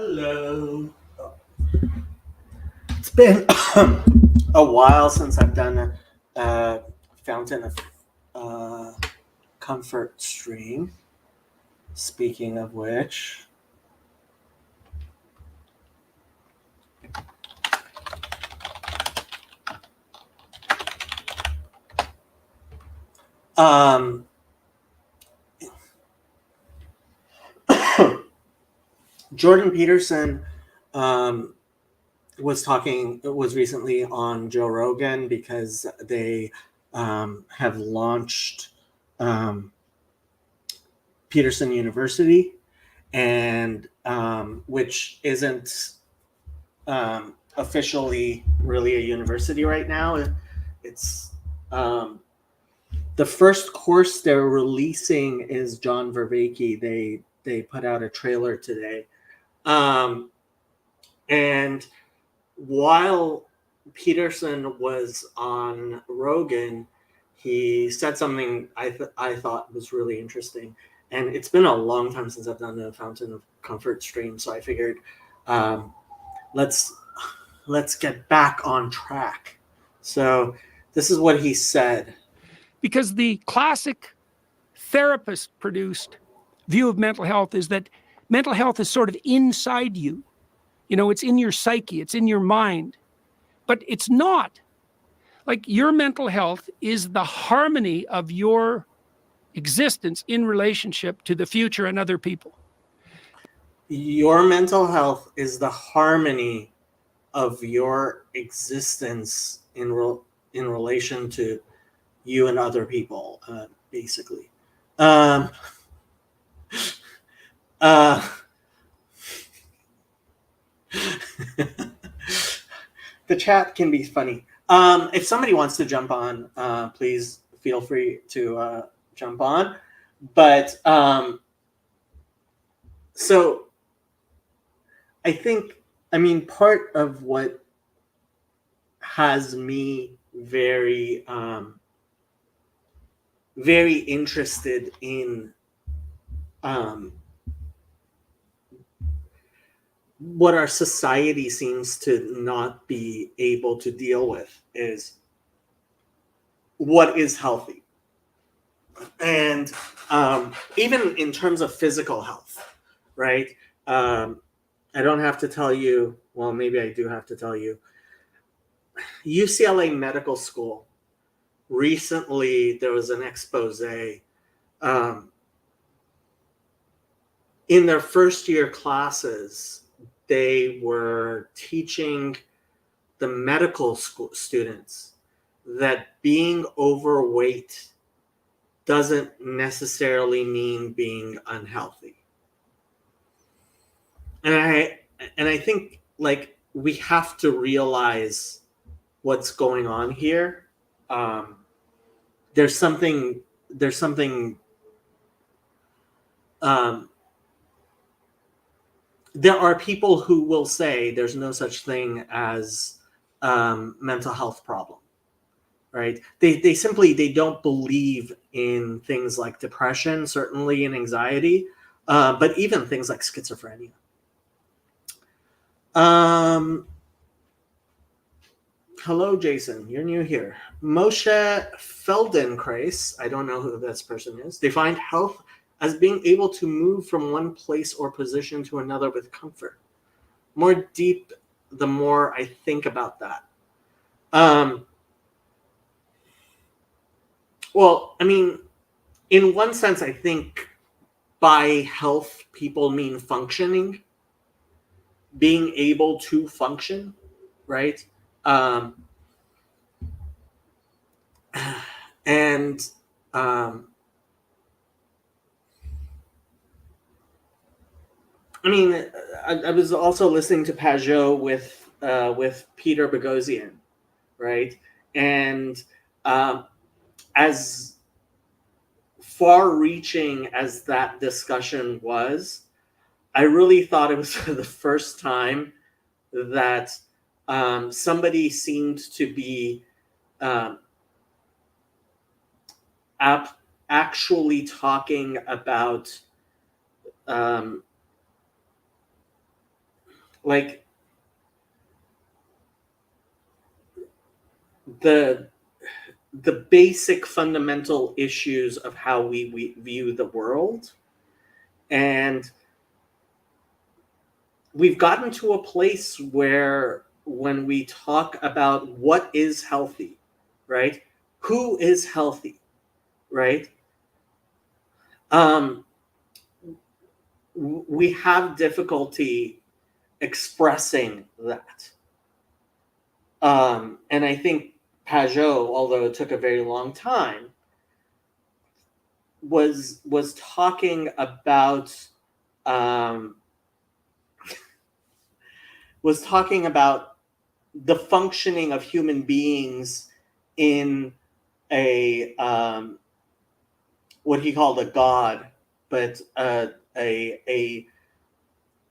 Hello. It's been a while since I've done a Fountain of uh, Comfort stream. Speaking of which, um, Jordan Peterson um, was recently on Joe Rogan because they have launched um, Peterson University, and which isn't officially really a university right now. It's um, the first course they're releasing is John Vervaeke. They put out a trailer today, um, and while Peterson was on Rogan, he said something I thought was really interesting. And it's been a long time since I've done a Fountain of Comfort stream, so I figured um, let's let's get back on track. So this is what he said. Because the classic therapist produced view of mental health is that mental health is sort of inside you. It's in your psyche, it's in your mind, but it's not. Like, your mental health is the harmony of your existence in relationship to the future and other people. Your mental health is the harmony of your existence in relation to you and other people, basically. Um, uh, the chat can be funny. If somebody wants to jump on, please feel free to jump on. But so I think, part of what has me very interested in um, what our society seems to not be able to deal with is what is healthy. And even in terms of physical health, right? I don't have to tell you, well, maybe I do have to tell you, UCLA Medical School, recently there was an expose. Um, in their first year classes, they were teaching the medical school students that being overweight doesn't necessarily mean being unhealthy. And I think, like, we have to realize what's going on here. Um, there's something um, there are people who will say there's no such thing as mental health problem, right? They simply they don't believe in things like depression, certainly in anxiety, but even things like schizophrenia. um Hello, Jason. You're new here. Moshe Feldenkrais, I don't know who this person is, defined health as being able to move from one place or position to another with comfort. More deep, the more I think about that. Um, well, in one sense, I think by health, people mean functioning, being able to function, right? Um, and um, I was also listening to Pajot with Peter Boghossian, right? And as far-reaching as that discussion was, I really thought it was for the first time that somebody seemed to be um, actually talking about um, like the basic fundamental issues of how we view the world. And we've gotten to a place where when we talk about what is healthy, right? Who is healthy, right? We have difficulty expressing that. And I think Pajot, although it took a very long time, was talking about the functioning of human beings in a what he called a god, but a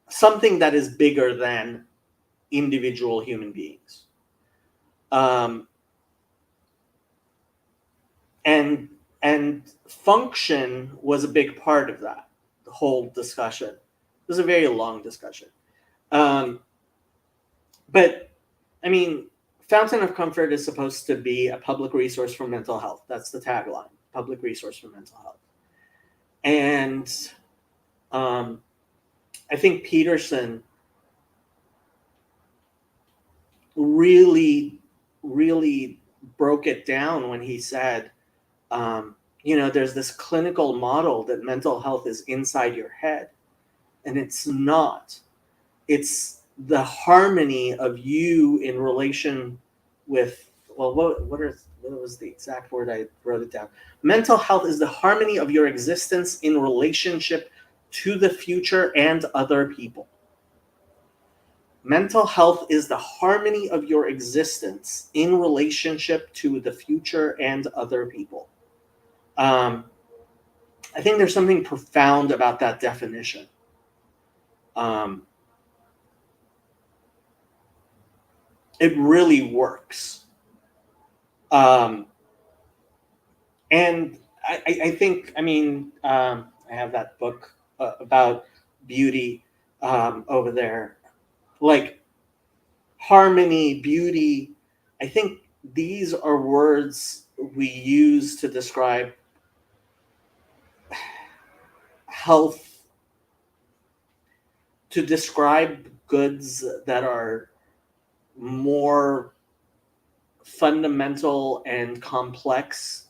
something that is bigger than individual human beings. And function was a big part of that, the whole discussion. It was a very long discussion. But I mean, Fountain of Comfort is supposed to be a public resource for mental health. That's the tagline, public resource for mental health. And I think Peterson really, really broke it down when he said, there's this clinical model that mental health is inside your head, and it's not. It's the harmony of you in relation with, well, what was the exact word? I wrote it down. Mental health is the harmony of your existence in relationship to the future and other people. Mental health is the harmony of your existence in relationship to the future and other people. I think there's something profound about that definition. It really works. And I think, I have that book about beauty over there. Like harmony, beauty, I think these are words we use to describe health, to describe goods that are more fundamental and complex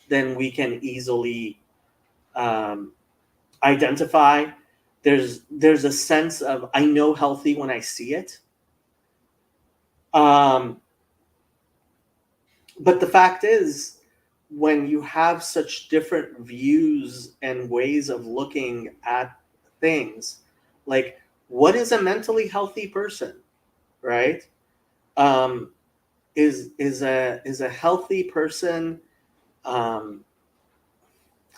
than we can easily identify. There's a sense of, I know healthy when I see it. But the fact is, when you have such different views and ways of looking at things, like what is a mentally healthy person, right? Is a healthy person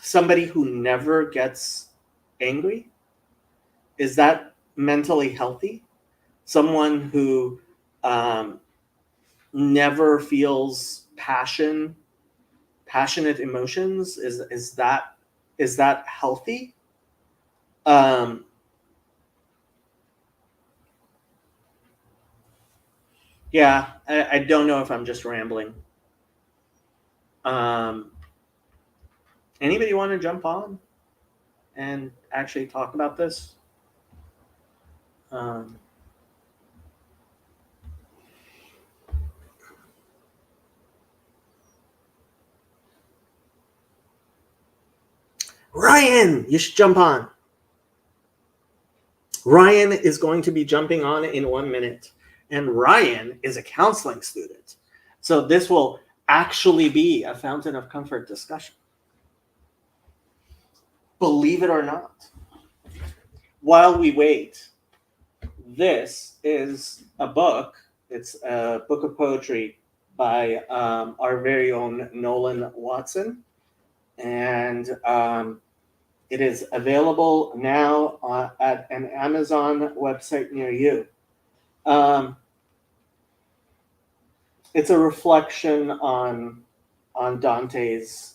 somebody who never gets angry? Is that mentally healthy? Someone who never feels passionate emotions, is that healthy? Yeah, I don't know if I'm just rambling. Anybody want to jump on and actually talk about this? Ryan, you should jump on. Ryan is going to be jumping on in 1 minute. And Ryan is a counseling student. So this will actually be a Fountain of Comfort discussion. Believe it or not. While we wait, this is a book. It's a book of poetry by our very own Nolan Watson. And it is available now at an Amazon website near you. It's a reflection on Dante's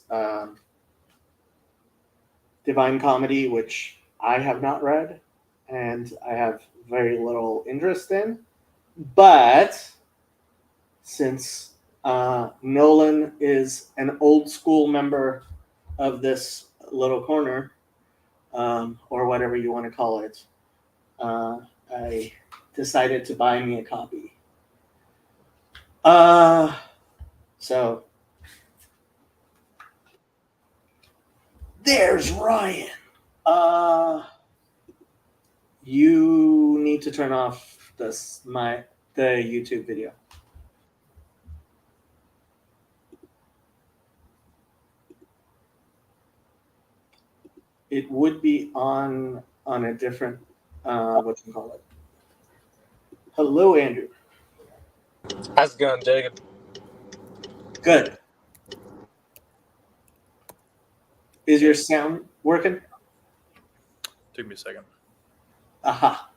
Divine Comedy, which I have not read, and I have very little interest in. But since Nolan is an old school member of this little corner, or whatever you want to call it, I decided to buy me a copy. So there's Ryan. You need to turn off the YouTube video. It would be on a different what you call it. Hello, Andrew. How's it going, Jacob? Good. Is your sound working? Took me a second. Aha.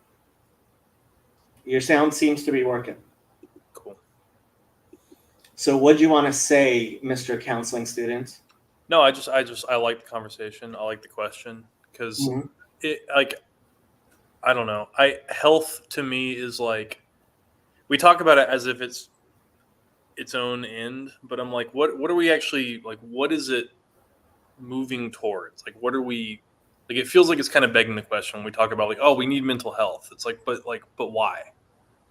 Your sound seems to be working. Cool. So what do you want to say, Mr. Counseling Student? No, I like the conversation. I like the question because it, like, I don't know. Health to me is like, we talk about it as if it's its own end, but I'm like, what are we actually, like, what is it moving towards? Like, what are we, like, it feels like it's kind of begging the question when we talk about, like, oh, we need mental health. It's like, but why?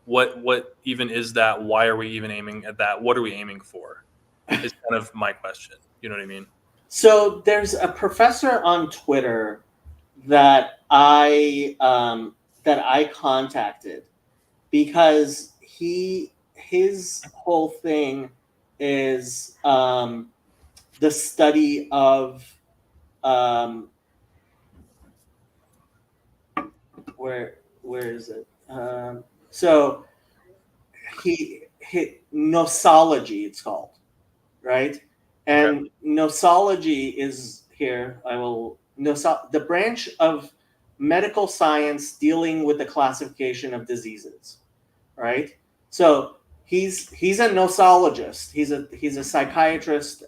What even is that? Why are we even aiming at that? What are we aiming for? Is kind of my question. You know what I mean? So there's a professor on Twitter that I contacted because his whole thing is the study of where is it? So he nosology, it's called, right? And nosology is here. The branch of medical science dealing with the classification of diseases, right? So he's a nosologist. He's a psychiatrist.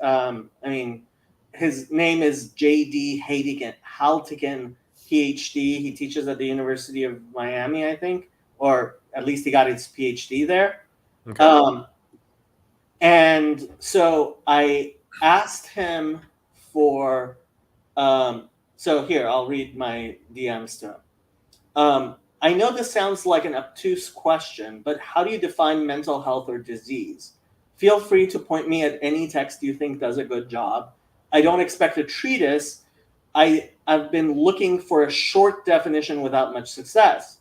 His name is J.D. Haltigan, PhD. He teaches at the University of Miami, I think, or at least he got his PhD there. Okay. And so I asked him for, so here, I'll read my DMs to him. I know this sounds like an obtuse question, but how do you define mental health or disease? Feel free to point me at any text you think does a good job. I don't expect a treatise. I've been looking for a short definition without much success.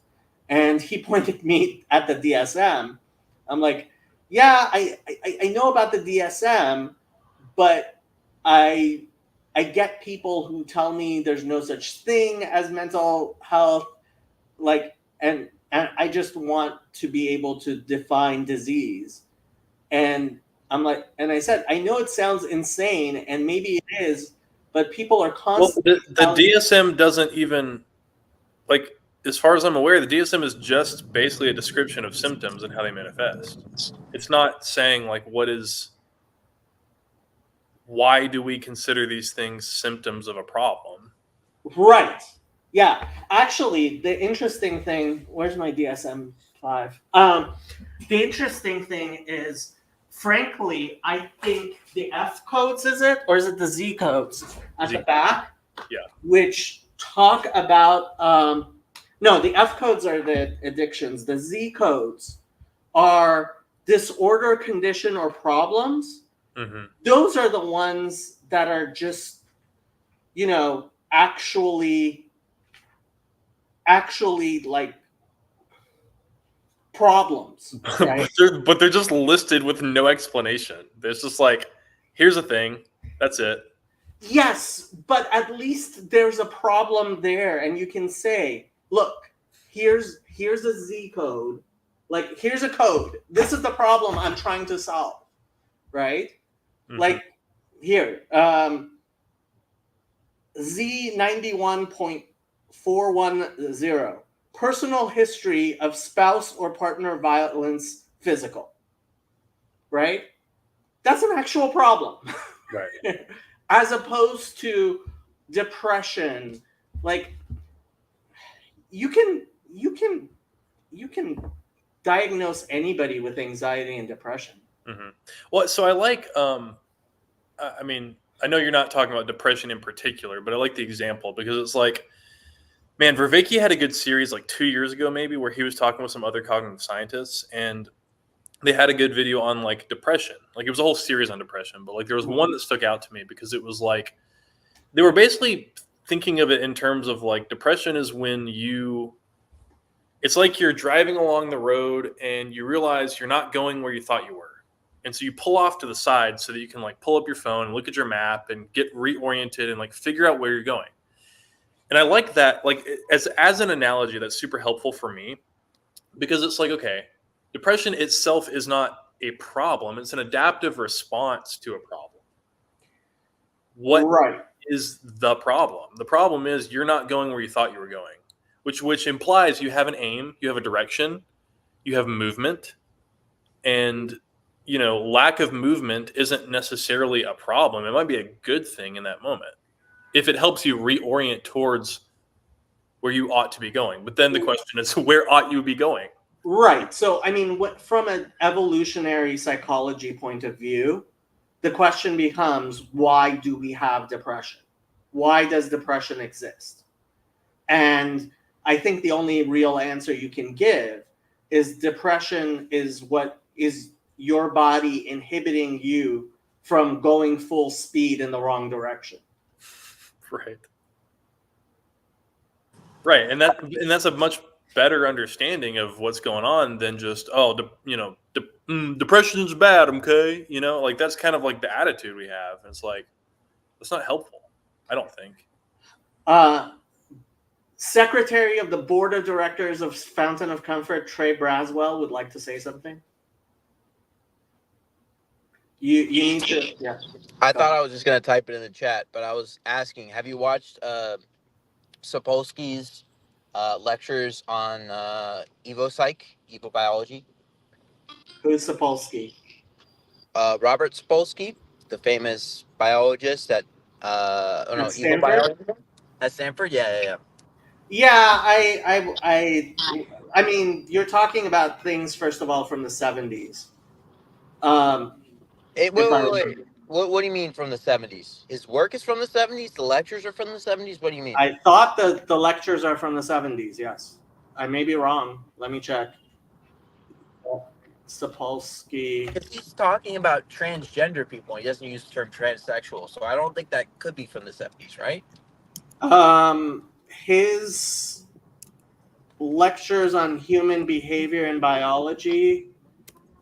And he pointed me at the DSM. I'm like, yeah, I know about the DSM, but I get people who tell me there's no such thing as mental health, like, and I just want to be able to define disease. And I'm like, and I said, I know it sounds insane, and maybe it is, but people are constantly. Well, the DSM doesn't even, like, as far as I'm aware, the DSM is just basically a description of symptoms and how they manifest. It's not saying, like, why do we consider these things symptoms of a problem? Right. Yeah. Actually, the interesting thing, where's my DSM-5? The interesting thing is, frankly, I think the F codes, is it? Or is it the Z codes at the back? Yeah. Which talk about, no, the F codes are the addictions. The Z codes are disorder, condition, or problems. Mm-hmm. Those are the ones that are just, actually like problems. Right? but they're just listed with no explanation. There's just like, here's a thing. That's it. Yes, but at least there's a problem there, and you can say, look, here's a Z code. Like, here's a code. This is the problem I'm trying to solve. Right? Mm-hmm. Like, here, Z91.410, personal history of spouse or partner violence, physical. Right? That's an actual problem. Right. As opposed to depression. Like, you can diagnose anybody with anxiety and depression. Mm-hmm. Well, so I like. I mean, I know you're not talking about depression in particular, but I like the example because it's like, man, Vervaeke had a good series like 2 years ago, maybe, where he was talking with some other cognitive scientists, and they had a good video on like depression. Like it was a whole series on depression, but like there was one that stuck out to me because it was like they were basically thinking of it in terms of like depression is when it's like you're driving along the road and you realize you're not going where you thought you were. And so you pull off to the side so that you can like pull up your phone and look at your map and get reoriented and like figure out where you're going. And I like that, like as an analogy, that's super helpful for me because it's like, okay, depression itself is not a problem. It's an adaptive response to a problem. What Right. is the problem? The problem is you're not going where you thought you were going, which implies you have an aim, you have a direction, you have movement, and lack of movement isn't necessarily a problem. It might be a good thing in that moment if it helps you reorient towards where you ought to be going. But then the question is, where ought you be going? Right. So, I mean, from an evolutionary psychology point of view, the question becomes, why do we have depression? Why does depression exist? And I think the only real answer you can give is depression is what is your body inhibiting you from going full speed in the wrong direction. Right. And that's a much better understanding of what's going on than just, depression's bad. Okay. Like that's kind of like the attitude we have. It's like, that's not helpful. I don't think. Secretary of the Board of Directors of Fountain of Comfort, Trey Braswell, would like to say something. You need to. Yeah. I thought I was just gonna type it in the chat, but I was asking, have you watched Sapolsky's lectures on evobiology? Who's Sapolsky? Robert Sapolsky, the famous biologist at evobiology at Stanford. Yeah. Yeah, I mean, you're talking about things first of all from the 70s. Wait. What do you mean from the 70s? His work is from the 70s. The lectures are from the 70s. What do you mean? I thought the lectures are from the 70s. Yes, I may be wrong. Let me check. Sapolsky. He's talking about transgender people. He doesn't use the term transsexual, so I don't think that could be from the 70s, right? His lectures on human behavior and biology,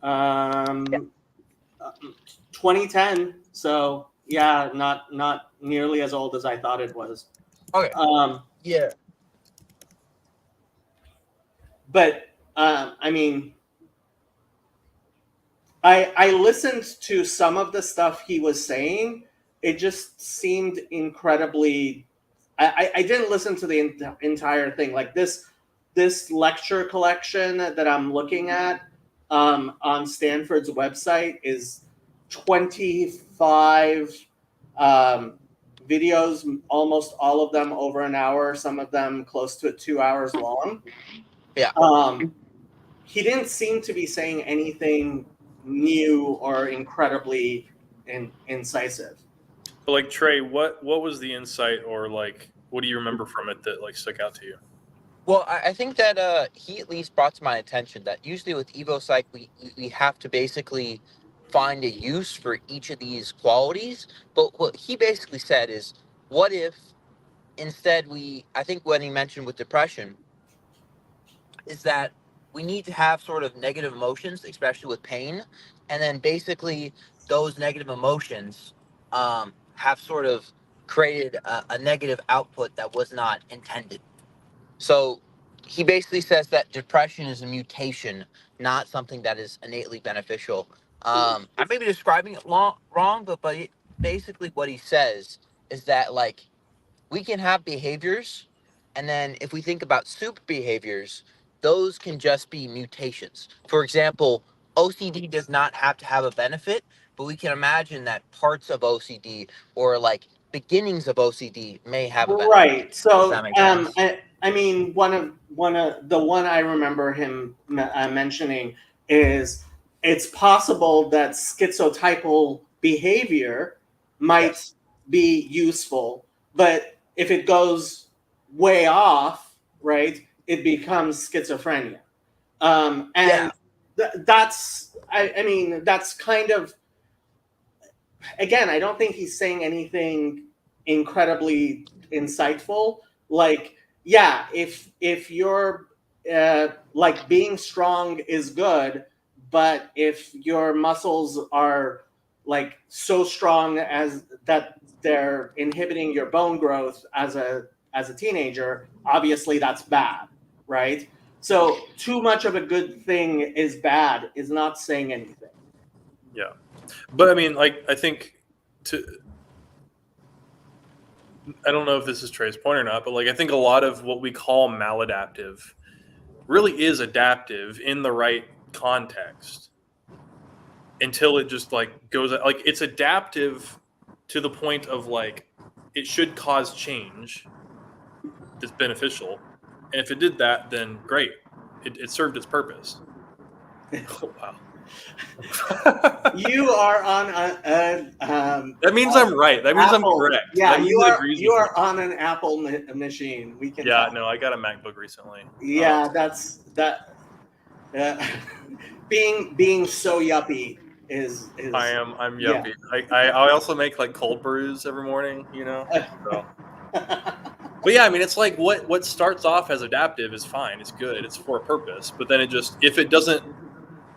2010. So yeah, not nearly as old as I thought it was. Okay. Yeah. But I mean, I listened to some of the stuff he was saying. It just seemed incredibly. I didn't listen to the entire thing. Like this lecture collection that I'm looking at on Stanford's website is 25 videos, almost all of them over an hour, some of them close to 2 hours long. Yeah. He didn't seem to be saying anything new or incredibly incisive. But like Trey, what was the insight, or like what do you remember from it that like stuck out to you? Well, I think that he at least brought to my attention that usually with EvoPsych, we have to basically find a use for each of these qualities. But what he basically said is, what if instead I think what he mentioned with depression is that we need to have sort of negative emotions, especially with pain. And then basically those negative emotions have sort of created a negative output that was not intended. So he basically says that depression is a mutation, not something that is innately beneficial. I may be describing it wrong, but basically what he says is that like we can have behaviors, and then if we think about super behaviors, those can just be mutations. For example, OCD does not have to have a benefit, but we can imagine that parts of OCD or like beginnings of OCD may have a benefit. Right. So Does that make sense? I mean, one of the one I remember him mentioning is it's possible that schizotypal behavior might Yes. be useful, but if it goes way off, right, it becomes schizophrenia. And I mean, that's kind of, again, I don't think he's saying anything incredibly insightful. Like, yeah, if you're like being strong is good, but if your muscles are like so strong as that they're inhibiting your bone growth as a teenager, obviously that's bad, right? So too much of a good thing is bad is not saying anything. Yeah, but I mean, like, I think I don't know if this is Trey's point or not, but like I think a lot of what we call maladaptive really is adaptive in the right context until it just like goes like it's adaptive to the point of like it should cause change that's beneficial, and if it did that, then great, it served its purpose. Oh, wow. You are on That means I'm right. That means Apple. I'm correct. Yeah, that means you it are. agrees You with are on an Apple machine. We can. Yeah, tell. no, I got a MacBook recently. Yeah, that's that. Being so yuppie is. I'm Yeah. yuppie. I also make like cold brews every morning, you know. So. But yeah, I mean, it's like what starts off as adaptive is fine. It's good. It's for a purpose. But then it just if it doesn't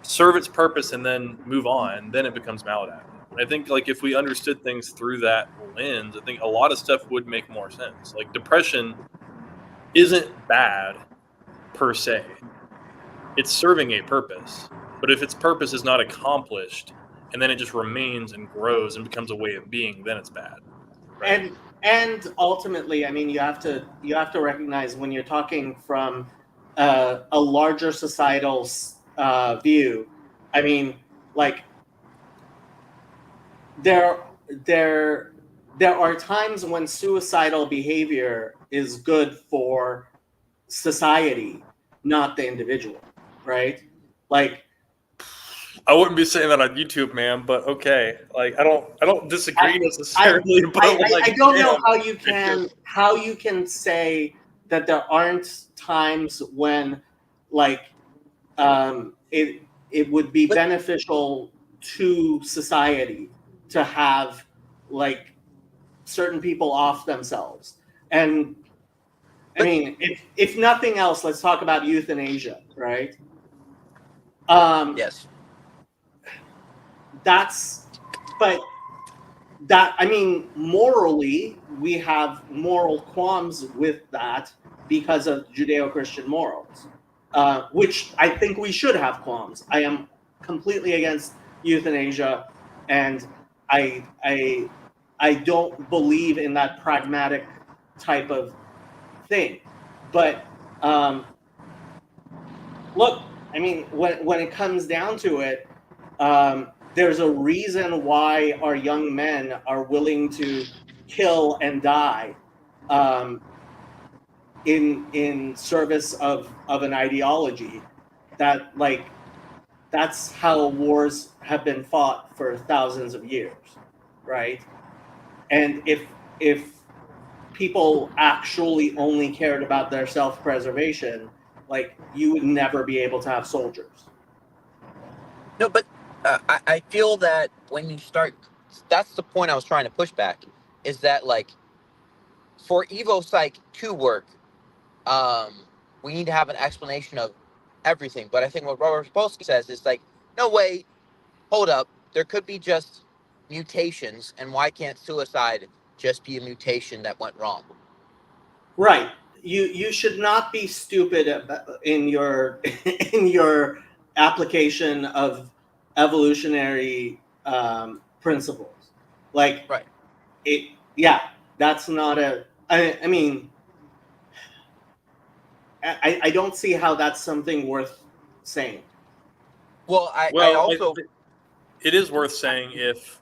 serve its purpose and then move on, then it becomes maladaptive. And I think like if we understood things through that lens, I think a lot of stuff would make more sense. Like depression isn't bad per se. It's serving a purpose. But if its purpose is not accomplished and then it just remains and grows and becomes a way of being, then it's bad. Right? And ultimately, I mean, you have to recognize when you're talking from a larger societal view. I mean, like there are times when suicidal behavior is good for society, not the individual, right? Like, I wouldn't be saying that on YouTube, man, but okay. Like I don't disagree necessarily, but I don't know man, how you can say that there aren't times when like it would be beneficial to society to have like certain people off themselves. And I mean, if nothing else, let's talk about euthanasia, right? Yes. I mean, morally, we have moral qualms with that because of Judeo-Christian morals, which I think we should have qualms. I am completely against euthanasia, and I don't believe in that pragmatic type of thing. But look, I mean, when it comes down to it, there's a reason why our young men are willing to kill and die in service of an ideology that like that's how wars have been fought for thousands of years, right? And if people actually only cared about their self-preservation, like you would never be able to have soldiers. No, but I feel that when you start, that's the point I was trying to push back, is that like for Evo Psych to work, we need to have an explanation of everything. But I think what Robert Sapolsky says is like, no way, hold up, there could be just mutations, and why can't suicide just be a mutation that went wrong? Right. You should not be stupid in your in your application of evolutionary principles. Like, Right. yeah, that's not a. I mean, I don't see how that's something worth saying. Well, I well, also it is worth saying if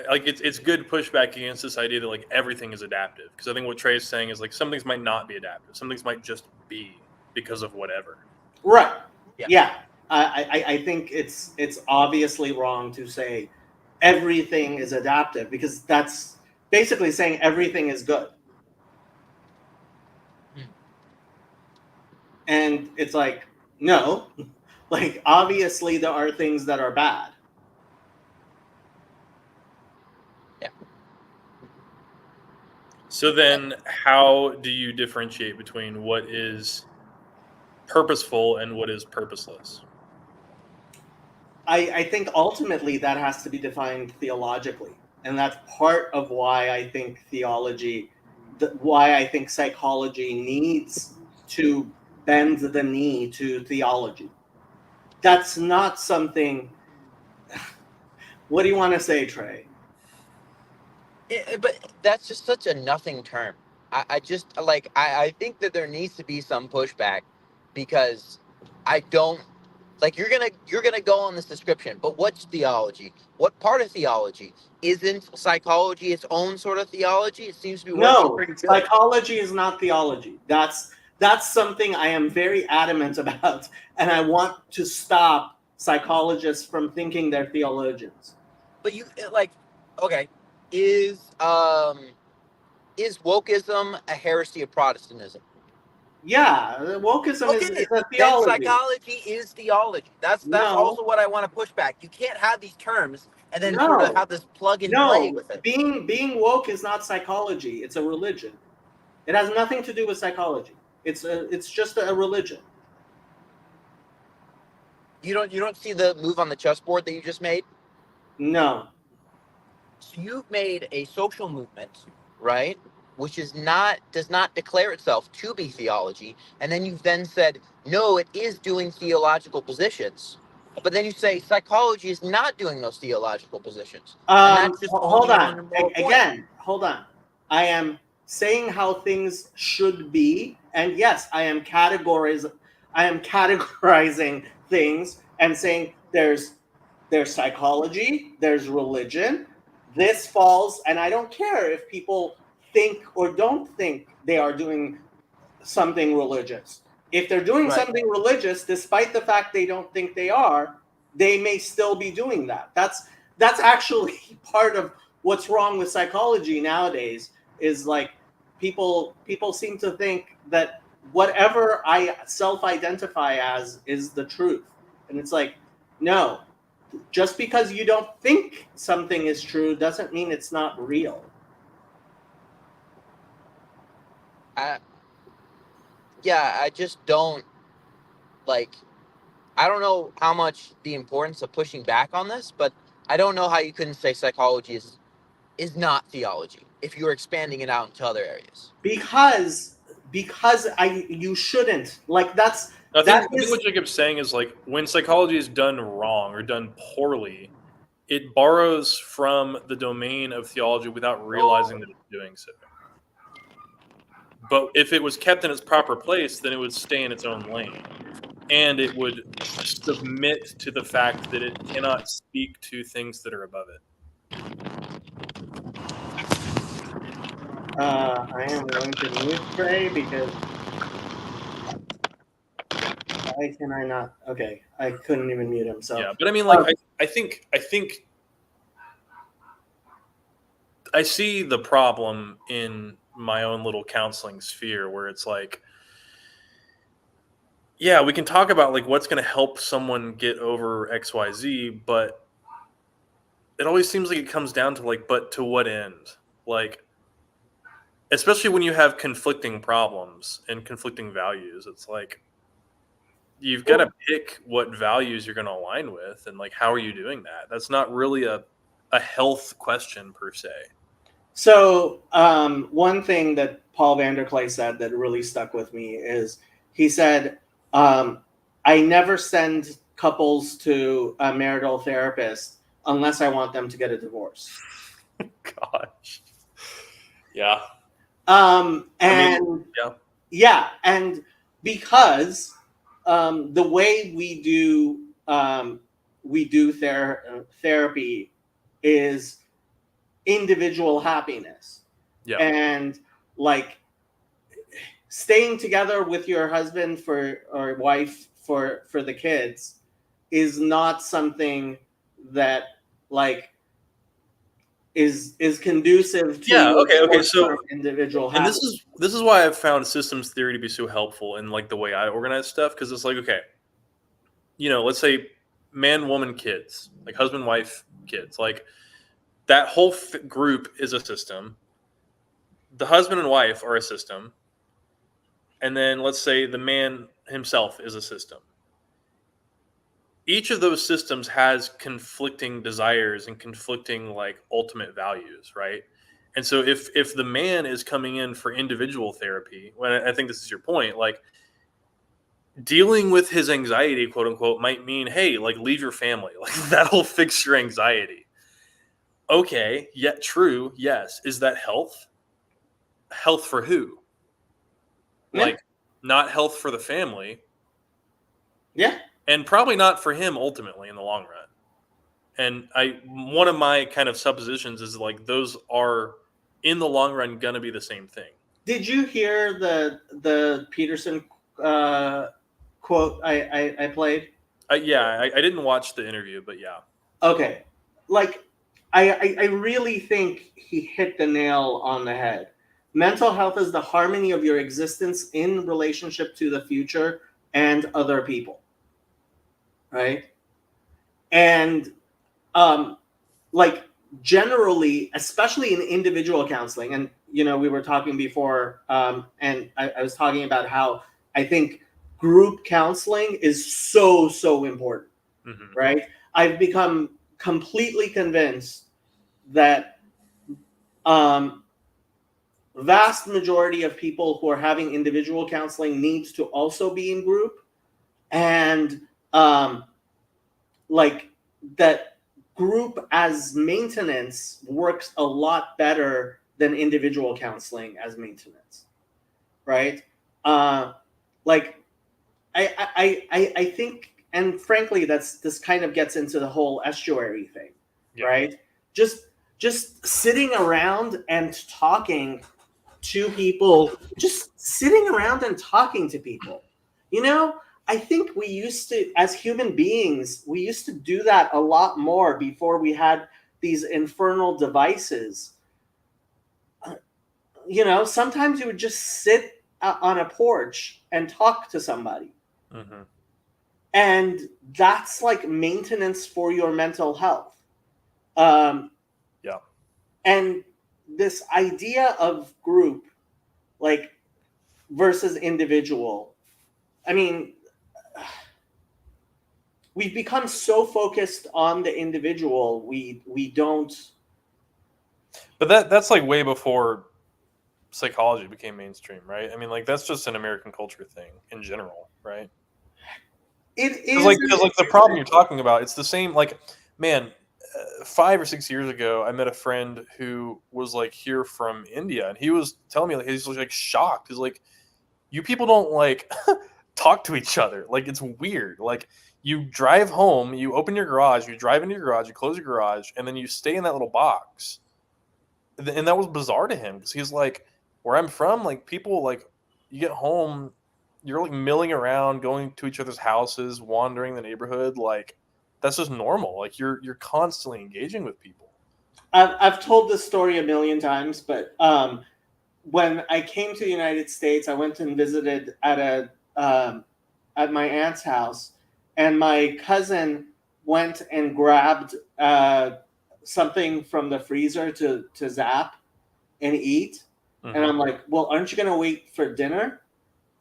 like it's good pushback against this idea that like everything is adaptive, because I think what Trey's saying is like some things might not be adaptive, some things might just be because of whatever. Right. Yeah. Yeah. I think it's obviously wrong to say everything is adaptive, because that's basically saying everything is good. And it's like, no, like obviously there are things that are bad. So then how do you differentiate between what is purposeful and what is purposeless? I think ultimately that has to be defined theologically. And that's part of why I think why I think psychology needs to bend the knee to theology. That's not something. What do you want to say, Trey? But that's just such a nothing term. I just like I think that there needs to be some pushback, because I don't like you're gonna go on this description, but what's theology? What part of theology? Isn't psychology its own sort of theology? It seems to be working No, pretty good. psychology is not theology. That's something I am very adamant about, and I want to stop psychologists from thinking they're theologians. But you like, okay, is wokeism a heresy of Protestantism? Yeah, wokeism is Okay, a then theology. psychology is theology. That's No. also what I want to push back. You can't have these terms and then No. sort of have this plug and play No, with it. being woke is not psychology. It's a religion. It has nothing to do with psychology. It's just a religion. You don't see the move on the chessboard that you just made? No. So you've made a social movement, right? Which does not declare itself to be theology, and then you've then said, no, it is doing theological positions. But then you say psychology is not doing those theological positions. And that's just Hold only on. one more point. Again, hold on. I am saying how things should be, and yes, I am categorizing things and saying there's psychology, there's religion. This falls, and I don't care if people think or don't think they are doing something religious. If they're doing Right. something religious, despite the fact they don't think they are, they may still be doing that. That's actually part of what's wrong with psychology nowadays, is like people seem to think that whatever I self-identify as is the truth. And it's like, no, just because you don't think something is true doesn't mean it's not real. I just don't like. I don't know how much the importance of pushing back on this, but I don't know how you couldn't say psychology is not theology if you're expanding it out into other areas. Because you shouldn't. Like I think what Jacob's saying is like when psychology is done wrong or done poorly, it borrows from the domain of theology without realizing that it's doing so. But if it was kept in its proper place, then it would stay in its own lane. And it would submit to the fact that it cannot speak to things that are above it. I am going to mute Trey because why can I not? Okay, I couldn't even mute him. So yeah, but I mean, like, I think I see the problem in my own little counseling sphere where it's like, yeah, we can talk about like what's going to help someone get over XYZ, but it always seems like it comes down to like, but to what end? Like, especially when you have conflicting problems and conflicting values, it's like you've got to pick what values you're going to align with, and like how are you doing that? That's not really a health question per se. So one thing that Paul Vanderklay said that really stuck with me is he said, I never send couples to a marital therapist unless I want them to get a divorce. Gosh. Yeah. And because the way we do therapy is individual happiness. Yeah. And like staying together with your husband or wife for the kids is not something that like is conducive to Yeah, your okay, so short-term individual and happiness. this is why I've found systems theory to be so helpful in like the way I organize stuff, because it's like, okay, let's say man, woman, kids, like husband, wife, kids, like that whole group is a system. The husband and wife are a system, and then let's say the man himself is a system. Each of those systems has conflicting desires and conflicting like ultimate values, right? And so if the man is coming in for individual therapy, when I think this is your point, like dealing with his anxiety, quote unquote, might mean, hey, like leave your family, like that'll fix your anxiety. Okay, yet true, yes. Is that health? Health for who? Yeah. Like not health for the family, Yeah. and probably not for him ultimately in the long run. And one of my kind of suppositions is like those are in the long run going to be the same thing. Did you hear the Peterson quote I played? Yeah, I didn't watch the interview, but yeah. Okay, like I really think he hit the nail on the head. Mental health is the harmony of your existence in relationship to the future and other people, right? And like generally, especially in individual counseling, and we were talking before, and I was talking about how I think group counseling is so important, Mm-hmm. right? I've become completely convinced that vast majority of people who are having individual counseling needs to also be in group, and like that group as maintenance works a lot better than individual counseling as maintenance, right? Like I think, and frankly, this kind of gets into the whole estuary thing, Yeah. right? Just sitting around and talking to people, just sitting around and talking to people. I think we used to, as human beings, we used to do that a lot more before we had these infernal devices. Sometimes you would just sit on a porch and talk to somebody. Mm-hmm. And that's like maintenance for your mental health. Yeah. And this idea of group, like versus individual, I mean, we've become so focused on the individual, we don't. But that's like way before psychology became mainstream, right? I mean, like that's just an American culture thing in general, right? It is Because like the problem you're talking about, it's the same. Like, man, 5 or 6 years ago, I met a friend who was like here from India, and he was telling me like he's like shocked. He's like, you people don't like talk to each other. Like it's weird. Like you drive home, you open your garage, you drive into your garage, you close your garage, and then you stay in that little box. And that was bizarre to him because he's like, where I'm from, like people like you get home, you're like milling around, going to each other's houses, wandering the neighborhood, like that's just normal. Like you're constantly engaging with people. I've told this story a million times, but when I came to the United States, I went and visited at my aunt's house, and my cousin went and grabbed something from the freezer to zap and eat. Mm-hmm. And I'm like, well, aren't you going to wait for dinner?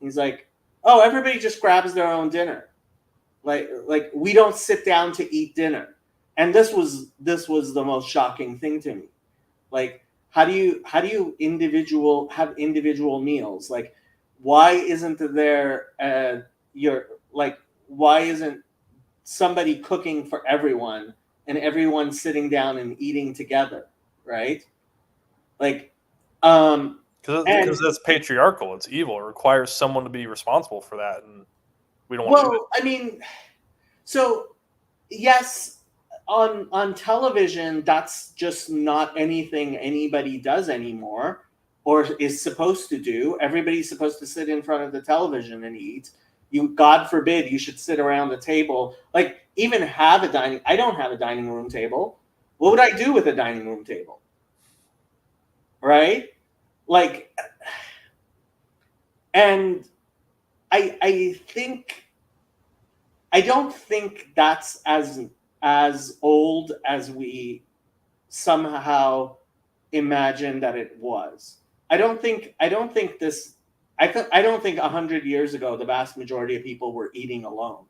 He's like, oh, everybody just grabs their own dinner. Like we don't sit down to eat dinner. And this was the most shocking thing to me. Like, how do you have individual meals? Like, why isn't there why isn't somebody cooking for everyone and everyone sitting down and eating together, right? Like, because that's patriarchal. It's evil. It requires someone to be responsible for that, and we don't want to do it. I mean, so yes, on television, that's just not anything anybody does anymore or is supposed to do. Everybody's supposed to sit in front of the television and eat. You, God forbid, you should sit around the table. Like, even have a dining. I don't have a dining room table. What would I do with a dining room table? Right? Like, and I think, I don't think that's as old as we somehow imagine that it was. I don't think 100 years ago the vast majority of people were eating alone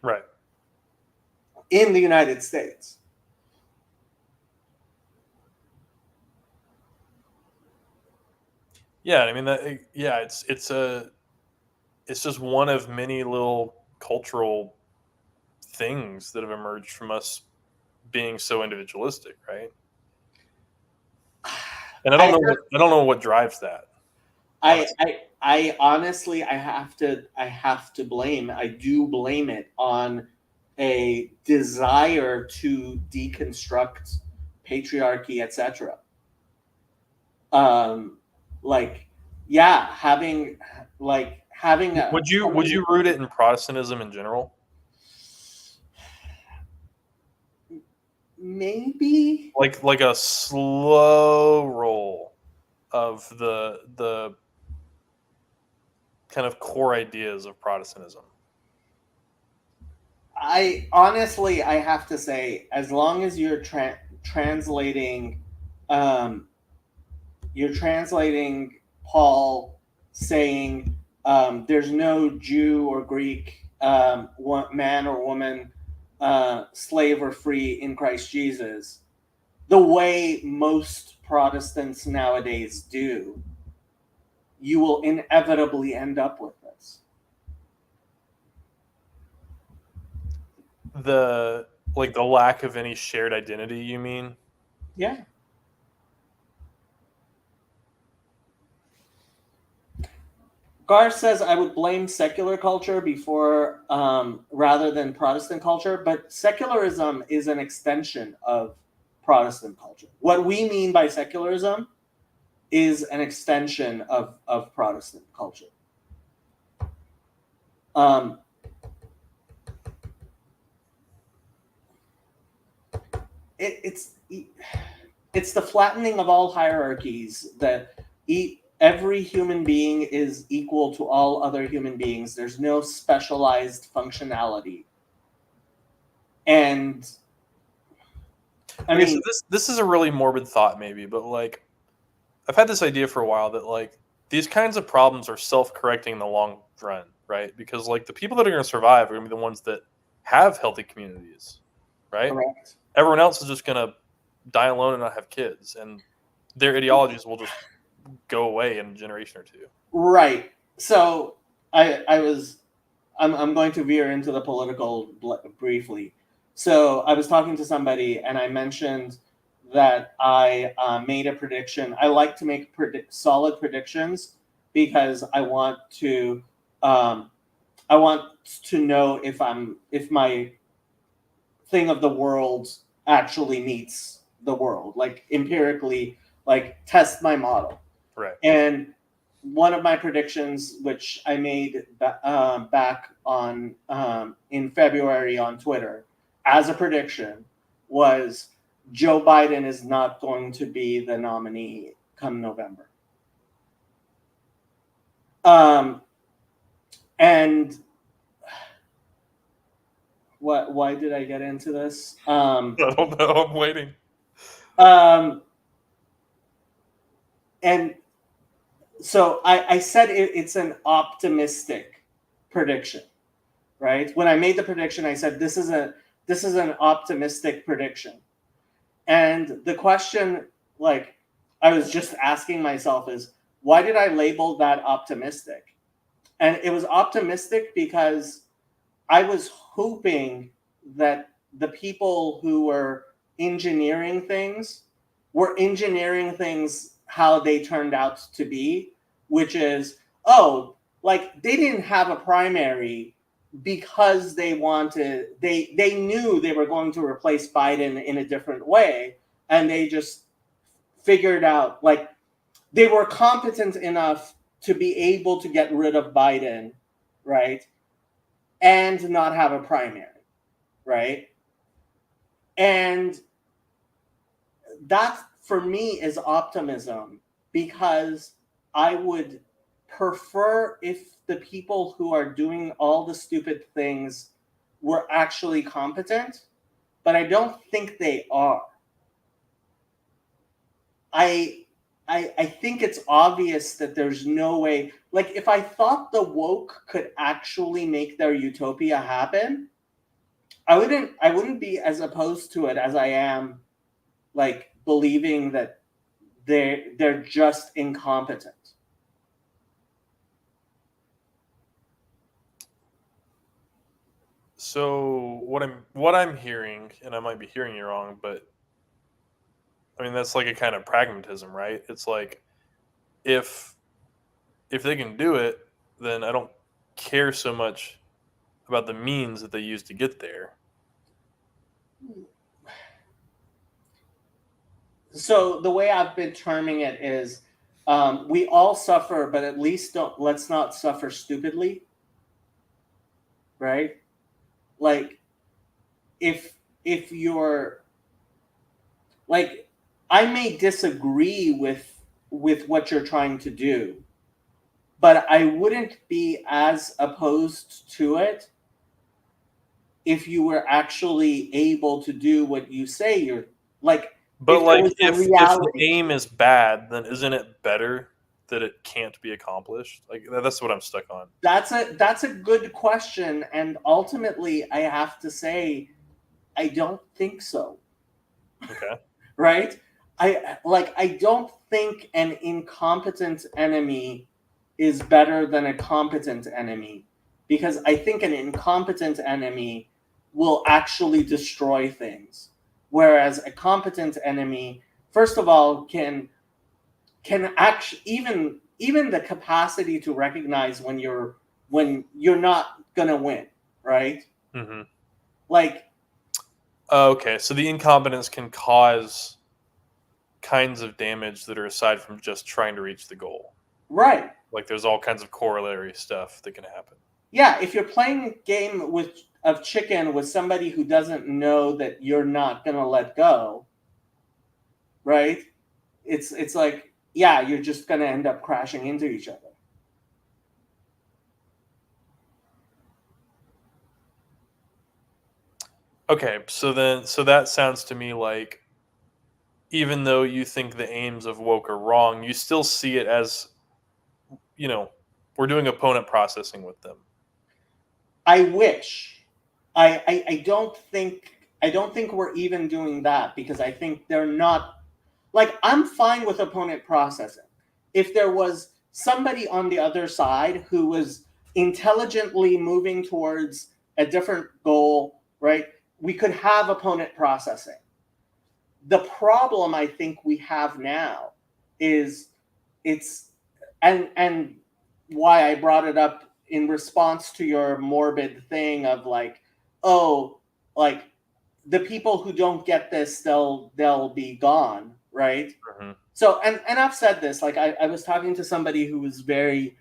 Right. in the United States. Yeah, I mean it's just one of many little cultural things that have emerged from us being so individualistic, right? And I don't know what drives that. I honestly I have to blame, I do blame it on a desire to deconstruct patriarchy, etc. Like, yeah, having a Would you root it in Protestantism in general? maybe Like a slow roll of the kind of core ideas of Protestantism. I honestly, I have to say, as long as you're translating, you're translating Paul saying there's no Jew or Greek, man or woman, slave or free in Christ Jesus, the way most Protestants nowadays do, you will inevitably end up with this. The lack of any shared identity, you mean? Yeah. Gar says I would blame secular culture before rather than Protestant culture, but secularism is an extension of Protestant culture. What we mean by secularism is an extension of Protestant culture. It's the flattening of all hierarchies, that every human being is equal to all other human beings. There's no specialized functionality. And I mean, so this is a really morbid thought maybe, but like I've had this idea for a while that like these kinds of problems are self-correcting in the long run, right? Because like the people that are going to survive are going to be the ones that have healthy communities, right? correct. Everyone else is just going to die alone and not have kids, and their ideologies will just go away in a generation or two. Right. So I'm going to veer into the political briefly. So I was talking to somebody and I mentioned that I made a prediction. I like to make solid predictions because I want to know if my thing of the world actually meets the world, like empirically, like test my model. Right. And one of my predictions, which I made back on in February on Twitter as a prediction, was Joe Biden is not going to be the nominee come November. And why did I get into this? I don't know. I'm waiting. And so I said it's an optimistic prediction, right? When I made the prediction, I said this is an optimistic prediction. And the question, like, I was just asking myself is, why did I label that optimistic? And it was optimistic because I was hoping that the people who were engineering things were engineering things how they turned out to be, which is, like they didn't have a primary because they knew they were going to replace Biden in a different way, and they just figured out, like, they were competent enough to be able to get rid of Biden, right, and not have a primary, right? And that, for me, is optimism, because I would prefer if the people who are doing all the stupid things were actually competent, but I don't think they are. I think it's obvious that there's no way. Like, if I thought the woke could actually make their utopia happen, I wouldn't be as opposed to it as I am, like, believing that they're just incompetent. So what I'm hearing, and I might be hearing you wrong, but I mean that's like a kind of pragmatism, right? It's like if they can do it, then I don't care so much about the means that they use to get there. So the way I've been terming it is, we all suffer, but at least let's not suffer stupidly, right? Like, if you're, like, I may disagree with what you're trying to do, but I wouldn't be as opposed to it if you were actually able to do what you say you're, like. But like if if the aim is bad, then isn't it better that it can't be accomplished? Like that's what I'm stuck on. That's a good question, and ultimately I have to say I don't think so. Okay. Right? I don't think an incompetent enemy is better than a competent enemy, because I think an incompetent enemy will actually destroy things, whereas a competent enemy, first of all, can actually, even the capacity to recognize when you're not gonna win, right? Mm-hmm. Like, okay, so the incompetence can cause kinds of damage that are aside from just trying to reach the goal. right. Like there's all kinds of corollary stuff that can happen. Yeah, if you're playing a game of chicken with somebody who doesn't know that you're not gonna let go, right? It's like, yeah, you're just gonna end up crashing into each other. Okay, so that sounds to me like even though you think the aims of woke are wrong, you still see it as, we're doing opponent processing with them. I wish. I don't think we're even doing that, because I think they're not, like, I'm fine with opponent processing. If there was somebody on the other side who was intelligently moving towards a different goal, right? We could have opponent processing. The problem I think we have now is and why I brought it up in response to your morbid thing of, like, oh, like, the people who don't get this, they'll be gone, right? Mm-hmm. So, and I've said this, like, I was talking to somebody who was very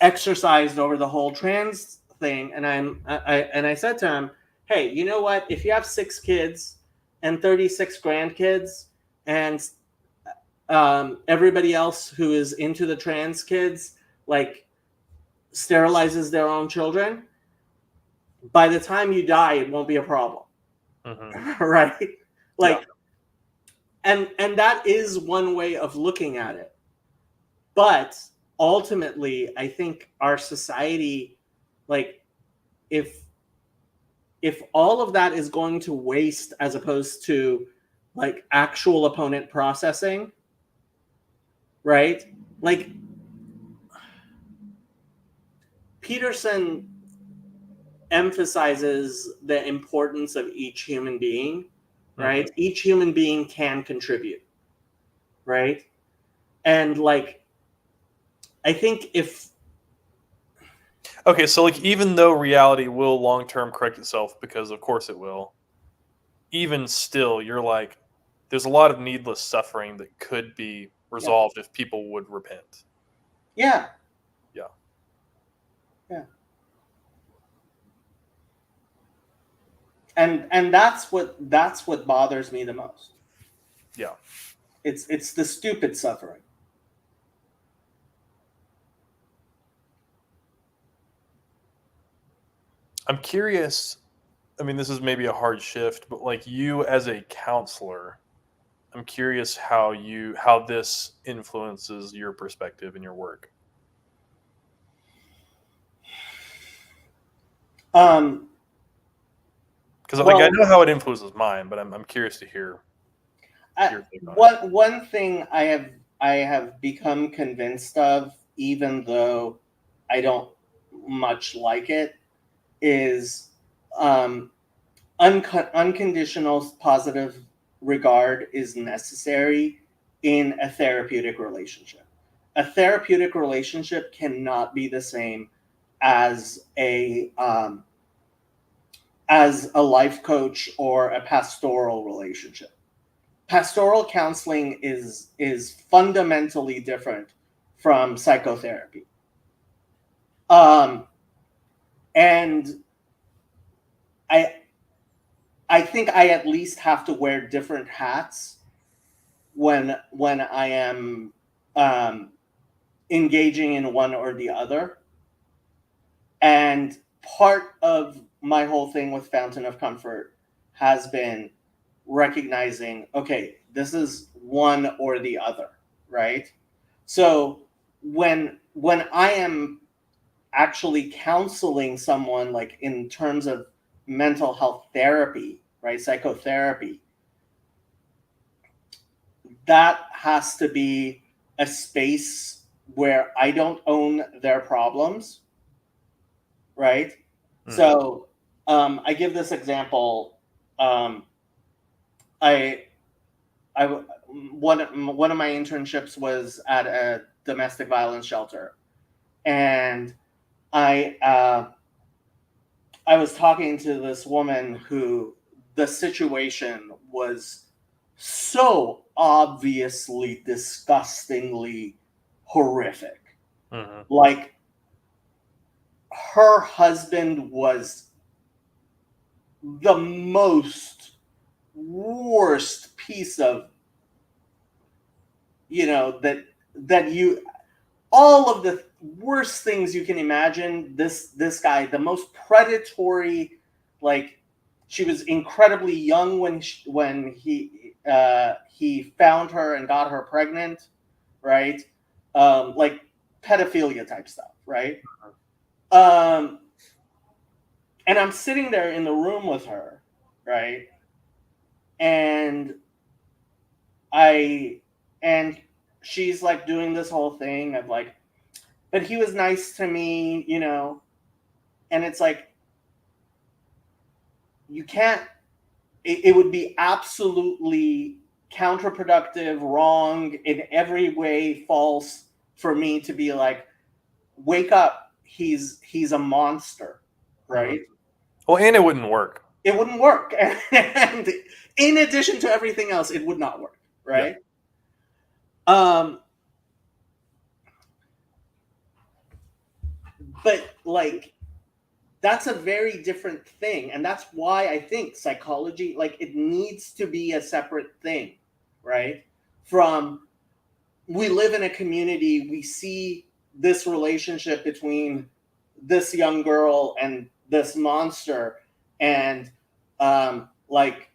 exercised over the whole trans thing, and I said to him, hey, you know what? If you have 6 kids and 36 grandkids, and everybody else who is into the trans kids, like, sterilizes their own children, by the time you die, it won't be a problem. Mm-hmm. Right? Like, yeah. and that is one way of looking at it. But ultimately, I think our society, like, if all of that is going to waste as opposed to, like, actual opponent processing, right? Like, Peterson emphasizes the importance of each human being, right? Mm-hmm. Each human being can contribute, right? And, like, I think Okay, so like even though reality will long term correct itself, because of course it will, even still, you're like, there's a lot of needless suffering that could be resolved if people would repent. Yeah. Yeah. Yeah. And that's what bothers me the most. Yeah. It's the stupid suffering. I'm curious. I mean, this is maybe a hard shift, but like you as a counselor, I'm curious how this influences your perspective and your work. Um, Because like I know how it influences mine, but I'm curious to hear your take on it. one thing I have become convinced of, even though I don't much like it, is unconditional positive regard is necessary in a therapeutic relationship. A therapeutic relationship cannot be the same as a life coach or a pastoral relationship. Pastoral counseling is fundamentally different from psychotherapy. And I think I at least have to wear different hats when I am engaging in one or the other. And part of my whole thing with Fountain of Comfort has been recognizing, okay, this is one or the other, right? So when I am actually counseling someone, like in terms of mental health therapy, right, psychotherapy, that has to be a space where I don't own their problems, right? Mhm. So I give this example. I one of my internships was at a domestic violence shelter, and I was talking to this woman who the situation was so obviously disgustingly horrific. Mhm. Like, her husband was the most worst piece of, that you, all of the worst things you can imagine. This guy, the most predatory, like, she was incredibly young when he found her and got her pregnant, right? Like pedophilia type stuff, right? And I'm sitting there in the room with her, right? And and she's like doing this whole thing of like, but he was nice to me, and it's like, you can't, it would be absolutely counterproductive, wrong, in every way false for me to be like, wake up, he's a monster, right? Well, and it wouldn't work. It wouldn't work. And in addition to everything else, it would not work, right? But like, that's a very different thing, and that's why I think psychology, like, it needs to be a separate thing, right? From, we live in a community, we see this relationship between this young girl and this monster, and like,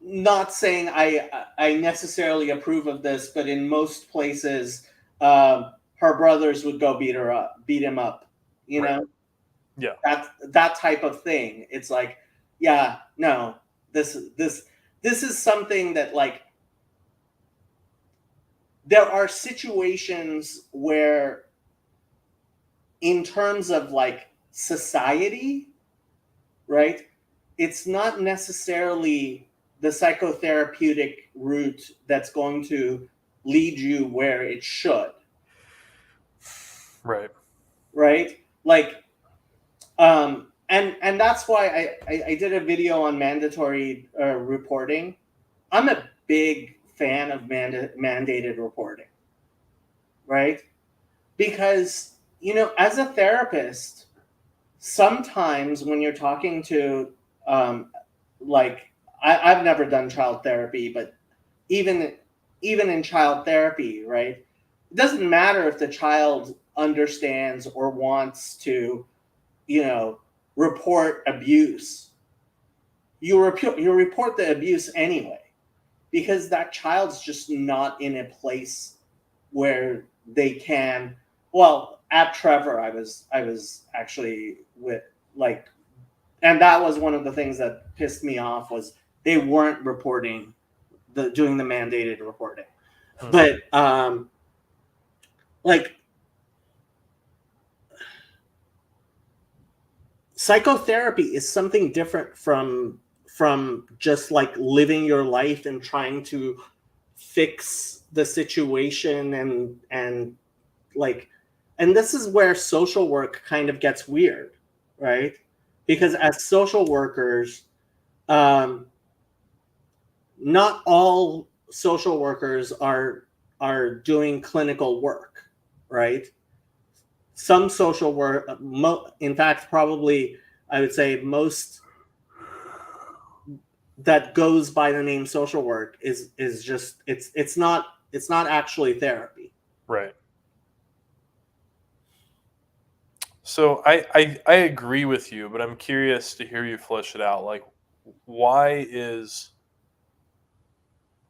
not saying I necessarily approve of this, but in most places, her brothers would go beat him up, Right. know? Yeah. That type of thing. It's like, yeah, no, this is something that, like, there are situations where, in terms of like society, right, it's not necessarily the psychotherapeutic route that's going to lead you where it should. Right. right? Like, and that's why I did a video on mandatory reporting. I'm a big fan of mandated reporting, right? Because, you know, as a therapist, sometimes when you're talking to, like, I've never done child therapy, but even in child therapy, right? It doesn't matter if the child understands or wants to, you know, report abuse. You report the abuse anyway, because that child's just not in a place where they can. Well, at Trevor, I was actually with, like, and that was one of the things that pissed me off, was they weren't reporting doing the mandated reporting. But like, psychotherapy is something different from just like living your life and trying to fix the situation, and like, and this is where social work kind of gets weird, right? Because as social workers, not all social workers are doing clinical work, right? Some social work, in fact, probably I would say most that goes by the name social work is just, it's not actually therapy. Right. So I agree with you, but I'm curious to hear you flesh it out. Like,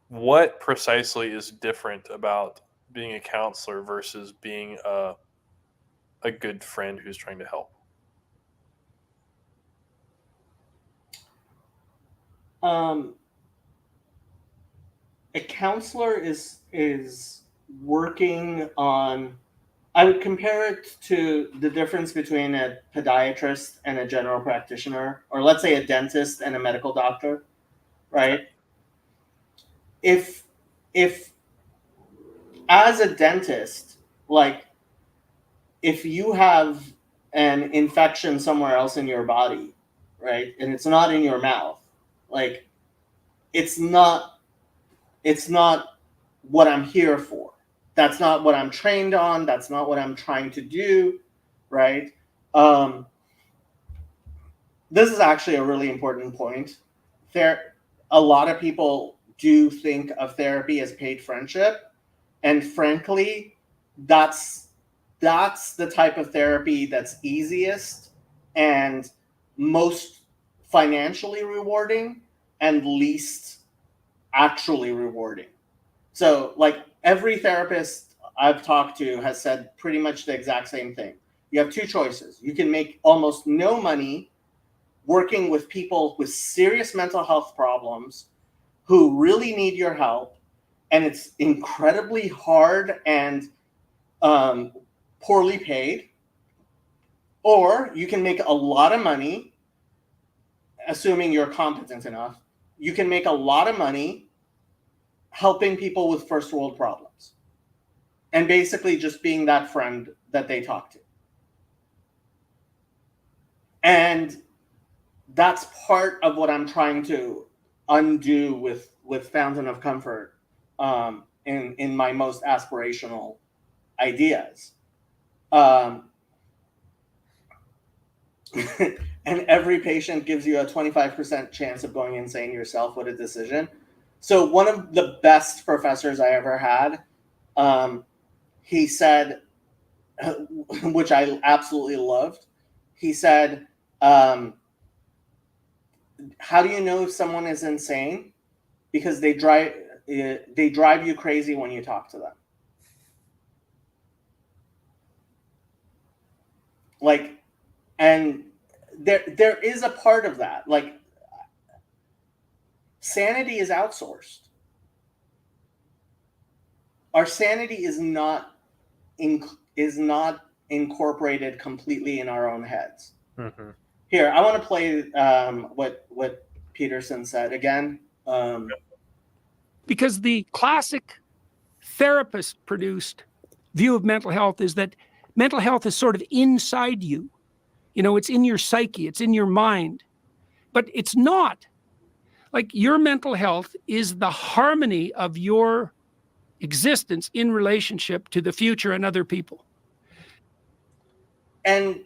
what precisely is different about being a counselor versus being a good friend who's trying to help? A counselor is working on, I would compare it to the difference between a podiatrist and a general practitioner, or let's say a dentist and a medical doctor, right? If as a dentist, like, if you have an infection somewhere else in your body, right, and it's not in your mouth, like, it's not what I'm here for. That's not what I'm trained on. That's not what I'm trying to do, right? This is actually a really important point. A lot of people do think of therapy as paid friendship, and frankly, that's the type of therapy that's easiest and most financially rewarding and least actually rewarding. So, like, every therapist I've talked to has said pretty much the exact same thing. You have two choices. You can make almost no money working with people with serious mental health problems who really need your help, and it's incredibly hard and poorly paid. Or you can make a lot of money, assuming you're competent enough. You can make a lot of money helping people with first world problems, and basically just being that friend that they talk to. And that's part of what I'm trying to undo with Fountain of Comfort, in my most aspirational ideas. And every patient gives you a 25% chance of going insane yourself with a decision. So one of the best professors I ever had, he said, which I absolutely loved, he said, how do you know if someone is insane? Because they drive you crazy when you talk to them. Like, and there is a part of that. Like, sanity is outsourced. Our sanity is not incorporated completely in our own heads. Mm-hmm. Here, I want to play what Peterson said again. Because the classic therapist produced view of mental health is that mental health is sort of inside you. It's in your psyche, it's in your mind, but it's not. Like, your mental health is the harmony of your existence in relationship to the future and other people. And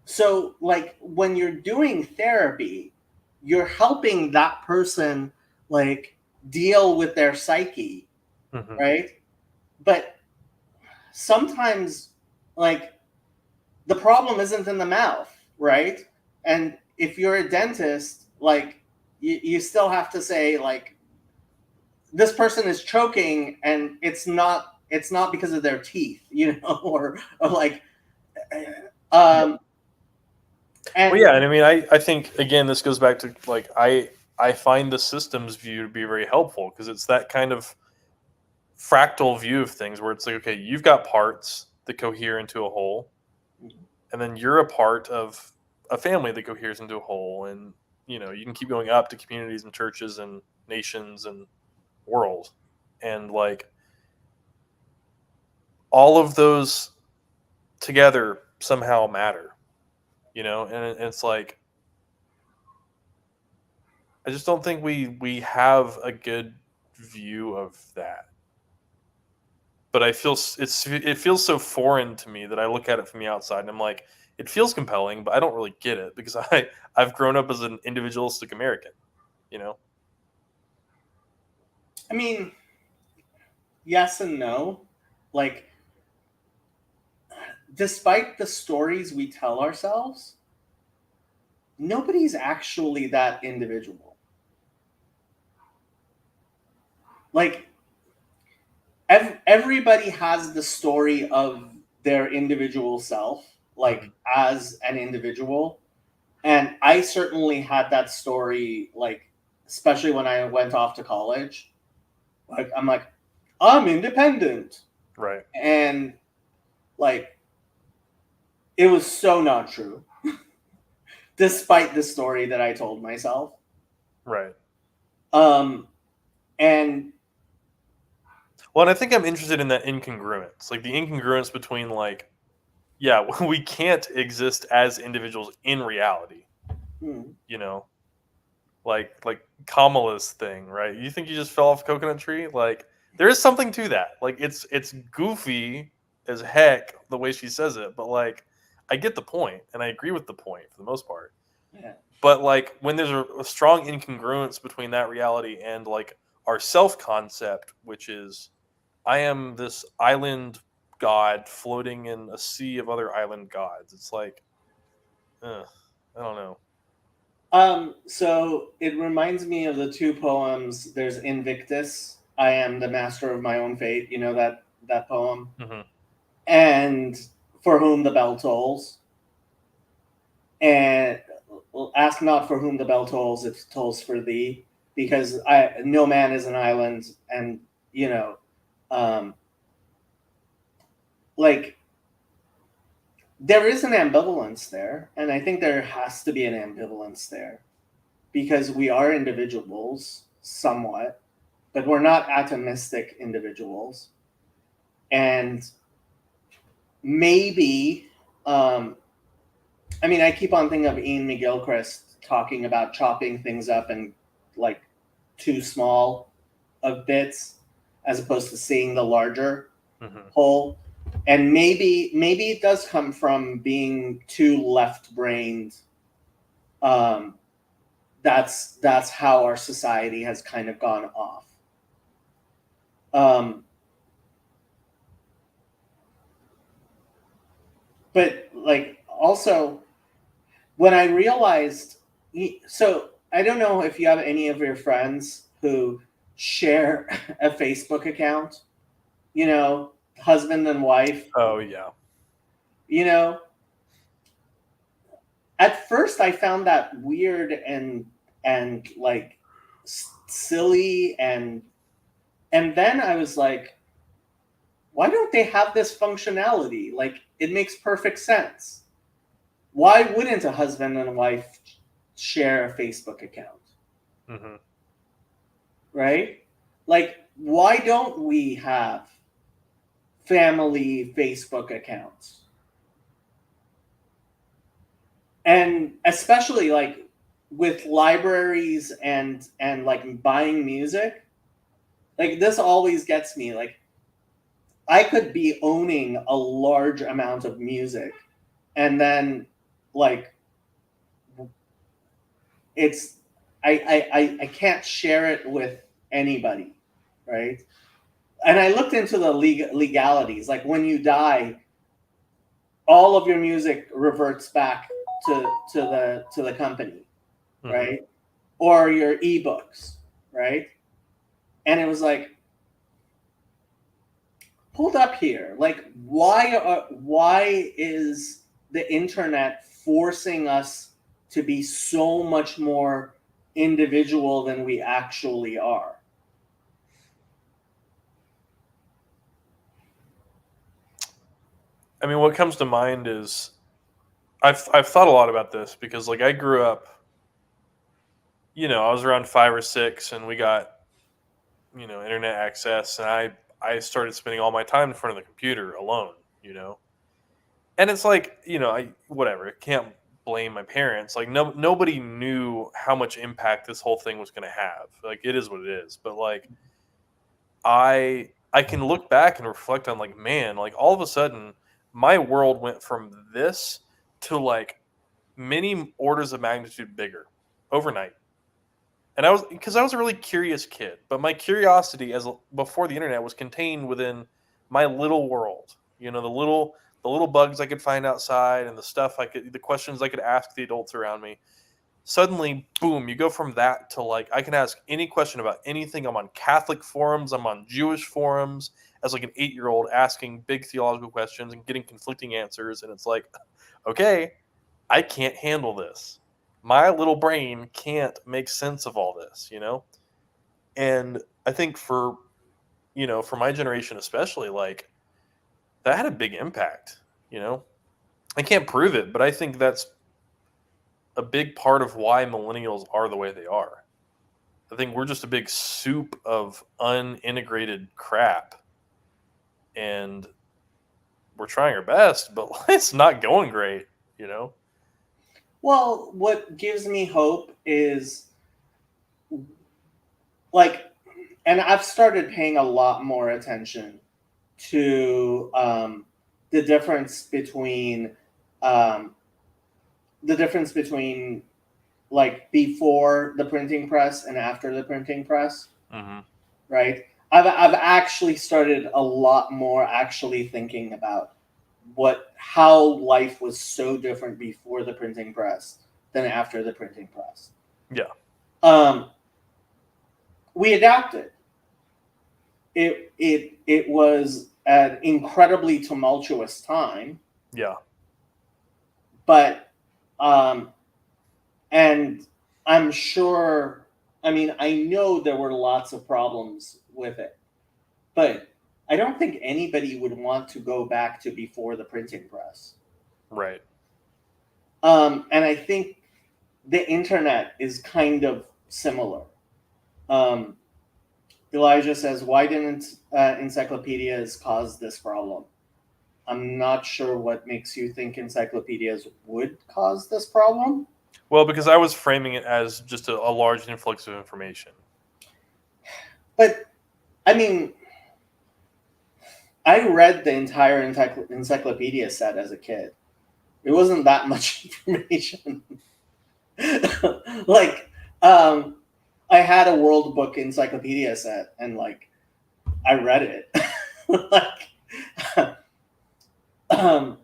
so, like, when you're doing therapy, you're helping that person, like, deal with their psyche, right? But sometimes, like, the problem isn't in the mouth, right? And if you're a dentist, like, you still have to say, like, this person is choking, and it's not because of their teeth, or like, and Well, yeah, and I mean, I think, again, this goes back to, like, I find the systems view to be very helpful, because it's that kind of fractal view of things where it's like, okay, you've got parts that cohere into a whole, and then you're a part of a family that coheres into a whole, and you can keep going up to communities and churches and nations and world, and like all of those together somehow matter, and it's like, I just don't think we have a good view of that. But it feels so foreign to me that I look at it from the outside and I'm like, it feels compelling, but I don't really get it, because I've grown up as an individualistic American, I mean, yes and no. Like, despite the stories we tell ourselves, nobody's actually that individual. Like, everybody has the story of their individual self, like, as an individual. And I certainly had that story, like, especially when I went off to college. Like, I'm independent. Right. And, like, it was so not true, despite the story that I told myself. Right. And well, and I think I'm interested in that incongruence, like the incongruence between, like, yeah, we can't exist as individuals in reality, like Kamala's thing, right? You think you just fell off a coconut tree? Like, there is something to that. Like, it's goofy as heck the way she says it, but like, I get the point, and I agree with the point for the most part. yeah. But like, when there's a strong incongruence between that reality and like our self concept, which is, I am this island god floating in a sea of other island gods. It's like, I don't know. So it reminds me of the two poems. There's Invictus, I am the master of my own fate. You know that poem? Mm-hmm. And For whom the bell tolls. And ask not for whom the bell tolls, it tolls for thee. Because no man is an island, and like, there is an ambivalence there, and I think there has to be an ambivalence there, because we are individuals somewhat, but we're not atomistic individuals. And maybe, I mean, I keep on thinking of Ian McGilchrist talking about chopping things up in, like, too small of bits, as opposed to seeing the larger whole. And maybe it does come from being too left-brained. That's how our society has kind of gone off. But, like, also, when I realized, so I don't know if you have any of your friends who share a Facebook account, husband and wife. Oh yeah. At first I found that weird and like silly, and then I was like, why don't they have this functionality? Like, it makes perfect sense. Why wouldn't a husband and wife share a Facebook account? Mm-hmm. Right? Like, why don't we have family Facebook accounts? and especially like with libraries and like buying music, like this always gets me. Like I could be owning a large amount of music, and then like it's I can't share it with anybody, right? And I looked into the legalities. Like when you die, all of your music reverts back to the company, Mhm. right? Or your ebooks, right? And it was like, hold up here. Like, why is the internet forcing us to be so much more individual than we actually are? I mean, what comes to mind is I've thought a lot about this because like I grew up, I was around 5 or 6, and we got internet access, and I started spending all my time in front of the computer alone, and it's like I whatever can't blame my parents. Like nobody knew how much impact this whole thing was going to have. Like it is what it is, but like I can look back and reflect on like, man, like all of a sudden my world went from this to like many orders of magnitude bigger overnight. And I was a really curious kid, but my curiosity as before the internet was contained within my little world. The little bugs I could find outside, and the questions I could ask the adults around me. Suddenly, boom, you go from that to like I can ask any question about anything. I'm on Catholic forums, I'm on Jewish forums as like an 8-year-old asking big theological questions and getting conflicting answers, and it's like, okay, I can't handle this. My little brain can't make sense of all this. And I think for my generation especially, like that had a big impact, you know. I can't prove it, but I think that's a big part of why millennials are the way they are. I think we're just a big soup of unintegrated crap, and we're trying our best, but it's not going great. Well, what gives me hope is like, and I've started paying a lot more attention to the difference between um, the difference between like before the printing press and after the printing press, Hmm. right? I've actually started a lot more actually thinking about how life was so different before the printing press than after the printing press. Yeah, Um, we adapted. It was an incredibly tumultuous time, yeah, but and I'm sure. I mean, I know there were lots of problems with it, but I don't think anybody would want to go back to before the printing press. right. And I think the internet is kind of similar. Um, Elijah says, "Why didn't encyclopedias cause this problem?" I'm not sure what makes you think encyclopedias would cause this problem. Well, because I was framing it as just a large influx of information. But I mean, I read the entire encyclopedia set as a kid. It wasn't that much information. Like, I had a World Book encyclopedia set, and like, I read it. Like, um,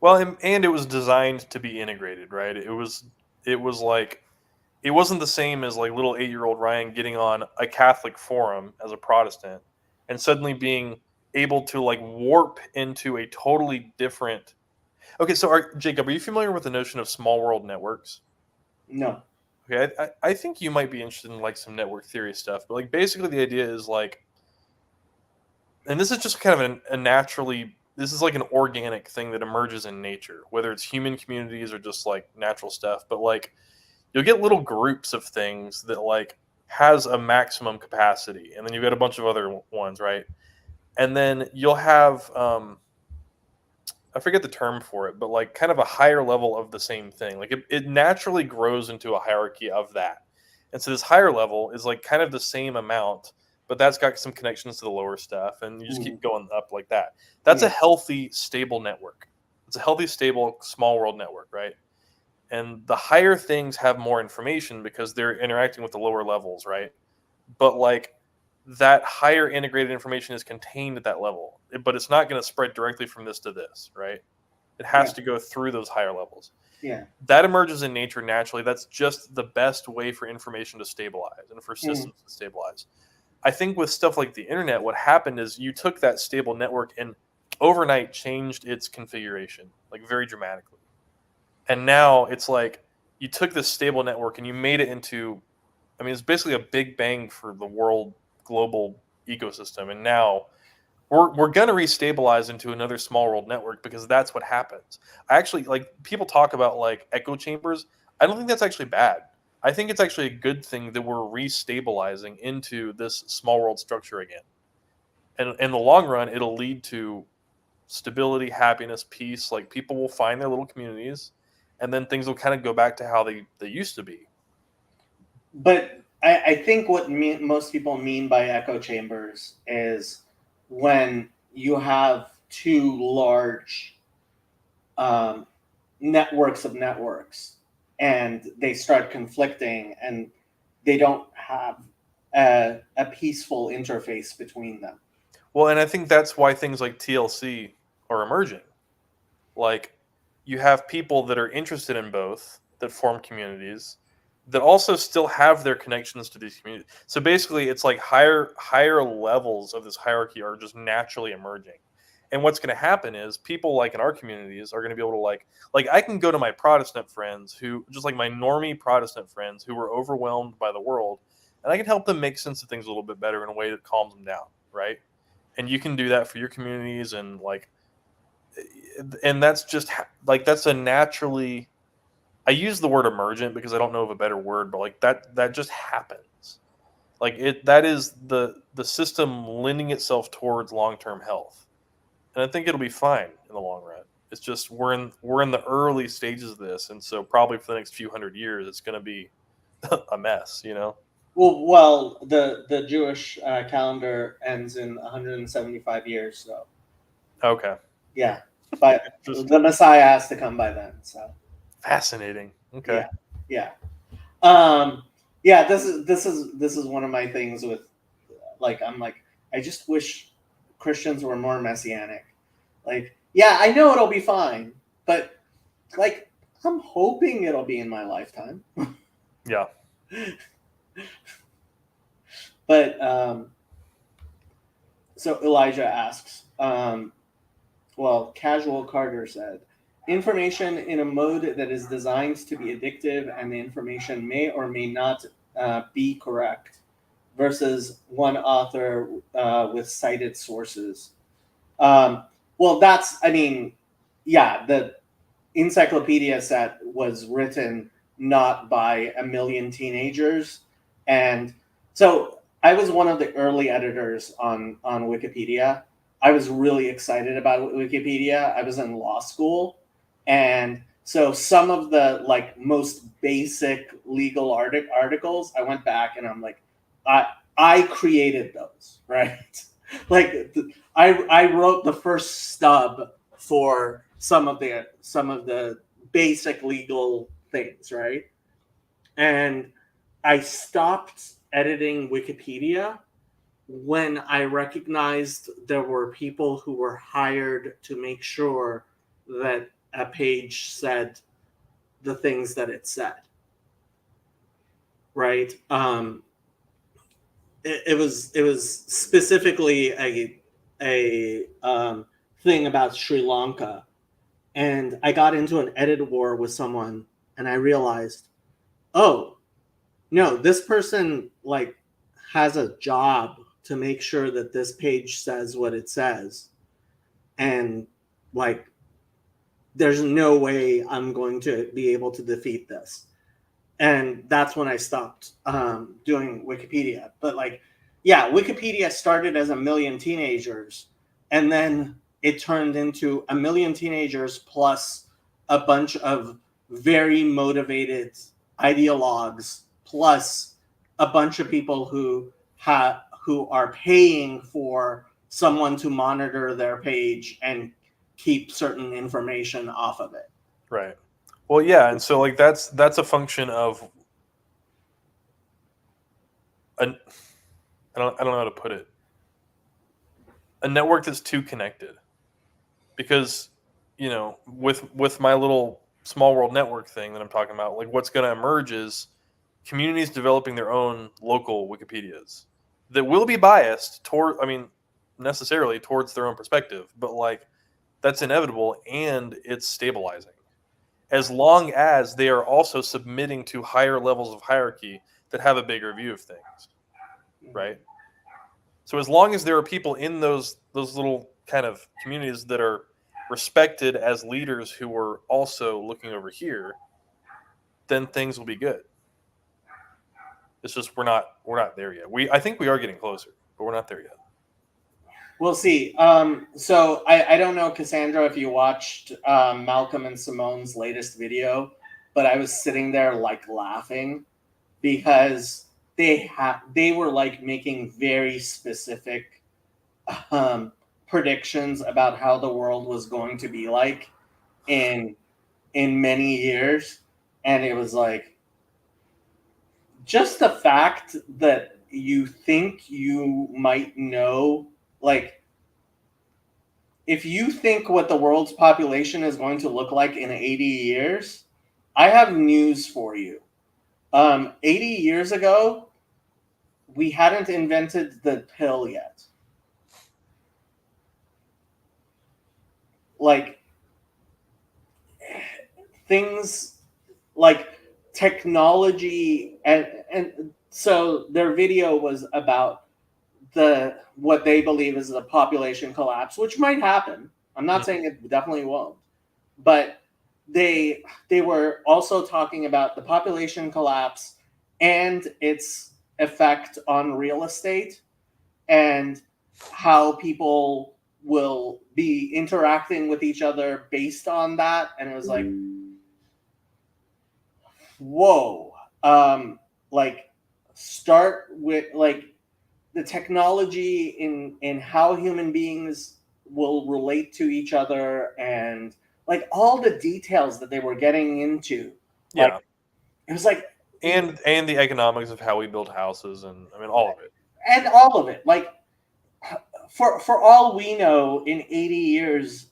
Well, and it was designed to be integrated, right? It was like it wasn't the same as like little 8-year-old Ryan getting on a Catholic forum as a Protestant and suddenly being able to like warp into a totally different. Okay, so Jacob, are you familiar with the notion of small world networks? no. Okay, I think you might be interested in like some network theory stuff, but like basically the idea is like, and this is just kind of this is like an organic thing that emerges in nature, whether it's human communities or just like natural stuff. But like you'll get little groups of things that like has a maximum capacity, and then you've got a bunch of other ones, right? And then you'll have I forget the term for it, but like kind of a higher level of the same thing. Like it naturally grows into a hierarchy of that. And so this higher level is like kind of the same amount, but that's got some connections to the lower stuff, and you just keep going up like that. That's a healthy, stable network. It's a healthy, stable, small world network, right? And the higher things have more information because they're interacting with the lower levels, right? But like that higher integrated information is contained at that level, but it's not going to spread directly from this to this, right? It has to go through those higher levels. Yeah. That emerges in nature naturally. That's just the best way for information to stabilize and for systems to stabilize. I think with stuff like the internet, what happened is you took that stable network and overnight changed its configuration, like very dramatically. And now it's like you took this stable network and you made it into, I mean, it's basically a big bang for the world global ecosystem. And now we're going to restabilize into another small world network because that's what happens. I actually, like, people talk about like echo chambers. I don't think that's actually bad. I think it's actually a good thing that we're restabilizing into this small world structure again. And in the long run, it'll lead to stability, happiness, peace. Like people will find their little communities, and then things will kind of go back to how they used to be. But I think what most people mean by echo chambers is when you have two large networks of networks and they start conflicting and they don't have a peaceful interface between them. Well, and I think that's why things like TLC are emerging. Like you have people that are interested in both that form communities that also still have their connections to these communities. So basically it's like higher levels of this hierarchy are just naturally emerging. And what's going to happen is people like in our communities are going to be able to like I can go to my Protestant friends who just like my normie Protestant friends who were overwhelmed by the world, and I can help them make sense of things a little bit better in a way that calms them down, right? And you can do that for your communities, and like, and that's just like that's a naturally. I use the word emergent because I don't know of a better word, but like that just happens. Like that is the system lending itself towards long-term health. And I think it'll be fine in the long run. It's just we're in the early stages of this, and so probably for the next few hundred years it's going to be a mess, you know. Well, the Jewish calendar ends in 175 years, so Okay. yeah, but the Messiah has to come by then. So fascinating. Okay. Yeah. This is one of my things with like I'm like I just wish Christians were more messianic. Like, yeah, I know it'll be fine, but like I'm hoping it'll be in my lifetime. Yeah. But so Elijah asks, Casual Carter said, information in a mode that is designed to be addictive and the information may or may not be correct versus one author with cited sources. The encyclopedia set was written not by a million teenagers. And so I was one of the early editors on Wikipedia. I was really excited about Wikipedia. I was in law school. And so some of the like most basic legal articles, I went back and I'm like, I created those, right? Like I wrote the first stub for some of the basic legal things, right? And I stopped editing Wikipedia when I recognized there were people who were hired to make sure that a page said the things that it said, right? It was specifically a thing about Sri Lanka, and I got into an edit war with someone, and I realized, oh no, this person like has a job to make sure that this page says what it says, and like there's no way I'm going to be able to defeat this. And that's when I stopped doing Wikipedia. But like, yeah, Wikipedia started as a million teenagers, and then it turned into a million teenagers plus a bunch of very motivated ideologues plus a bunch of people who are paying for someone to monitor their page and keep certain information off of it. Right. Well, yeah, and so like that's a function of an I don't know how to put it. A network that's too connected. Because, you know, with my little small world network thing that I'm talking about, like what's going to emerge is communities developing their own local Wikipedias that will be biased necessarily towards their own perspective, but like that's inevitable and it's stabilizing. As long as they are also submitting to higher levels of hierarchy that have a bigger view of things, right? So as long as there are people in those little kind of communities that are respected as leaders who are also looking over here, then things will be good. It's just we're not there yet. I think we are getting closer, but we're not there yet. We'll see. So I don't know, Cassandra, if you watched Malcolm and Simone's latest video, but I was sitting there like laughing because they were like making very specific predictions about how the world was going to be like in many years, and it was like just the fact that you think you might know, like if you think what the world's population is going to look like in 80 years, I have news for you. 80 years ago, we hadn't invented the pill yet. Like, things like technology, and so their video was about what they believe is the population collapse, which might happen. I'm not saying it definitely won't, but they were also talking about the population collapse and its effect on real estate and how people will be interacting with each other based on that. And it was like, whoa. Like, start with like the technology in how human beings will relate to each other, and like all the details that they were getting into. Yeah. Like, it was like, and the economics of how we build houses, and I mean all of it. And all of it. Like, for all we know, in 80 years,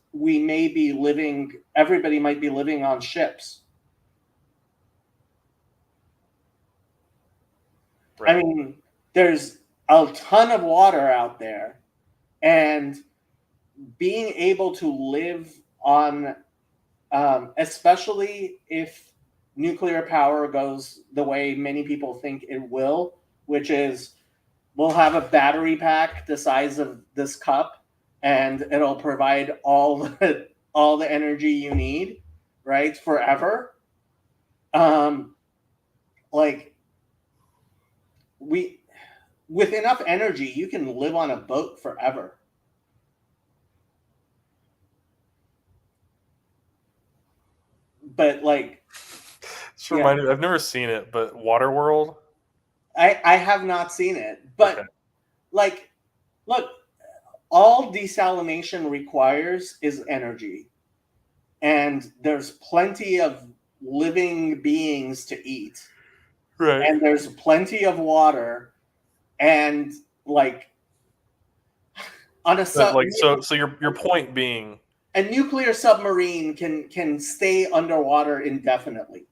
everybody might be living on ships. Right. I mean, there's a ton of water out there, and being able to live on, especially if nuclear power goes the way many people think it will, which is we'll have a battery pack the size of this cup, and it'll provide all the energy you need, right, forever. Like, with enough energy, you can live on a boat forever. But like, Just reminded me, I've never seen it, but Waterworld. I have not seen it, but okay. Like, look, all desalination requires is energy, and there's plenty of living beings to eat, right? And there's plenty of water, and like on a so your point being, a nuclear submarine can stay underwater indefinitely.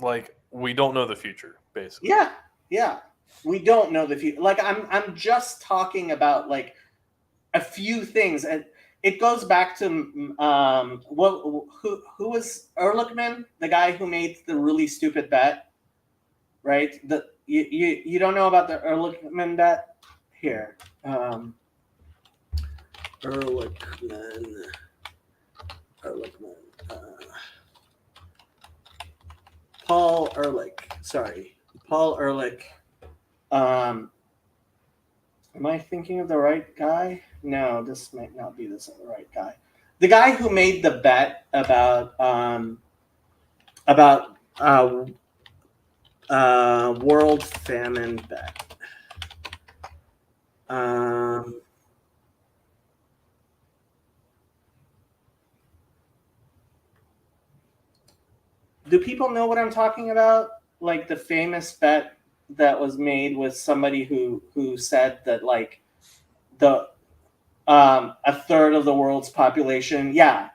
Like, we don't know the future, basically. Yeah. We don't know the future. Like, I'm just talking about like a few things, and it goes back to who was Ehrlichman, the guy who made the really stupid bet, right? You don't know about the Ehrlichman bet? Here, Ehrlichman. Paul Ehrlich. Am I thinking of the right guy? No, this might not be the right guy. The guy who made the bet about world famine bet. Do people know what I'm talking about? Like the famous bet that was made with somebody who said that like the a third of the world's population. Yeah,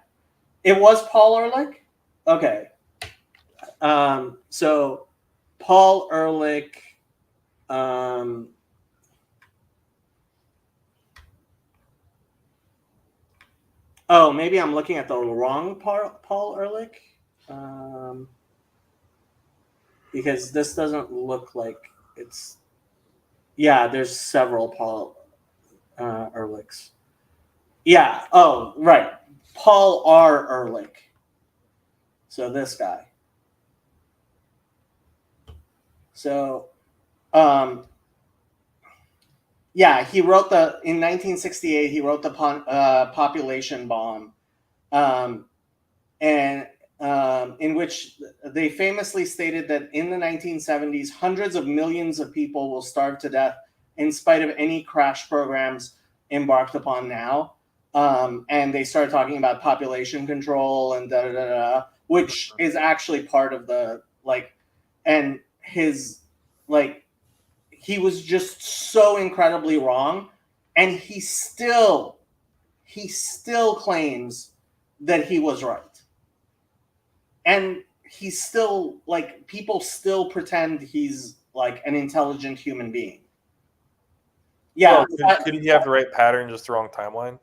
it was Paul Ehrlich. Okay, so Paul Ehrlich. Oh, maybe I'm looking at the wrong Paul Ehrlich. Because this doesn't look like it's. Yeah, there's several Paul Ehrlichs. Yeah. Oh, right. Paul R. Ehrlich. So this guy. So, yeah, he wrote in 1968. He wrote the population bomb, and in which they famously stated that in the 1970s, hundreds of millions of people will starve to death in spite of any crash programs embarked upon now. And they started talking about population control and da da da da, which is actually part of the like, and his like, he was just so incredibly wrong, and he still claims that he was right. And he's still like, people still pretend he's like an intelligent human being. Yeah. Well, didn't he have the right pattern, just the wrong timeline?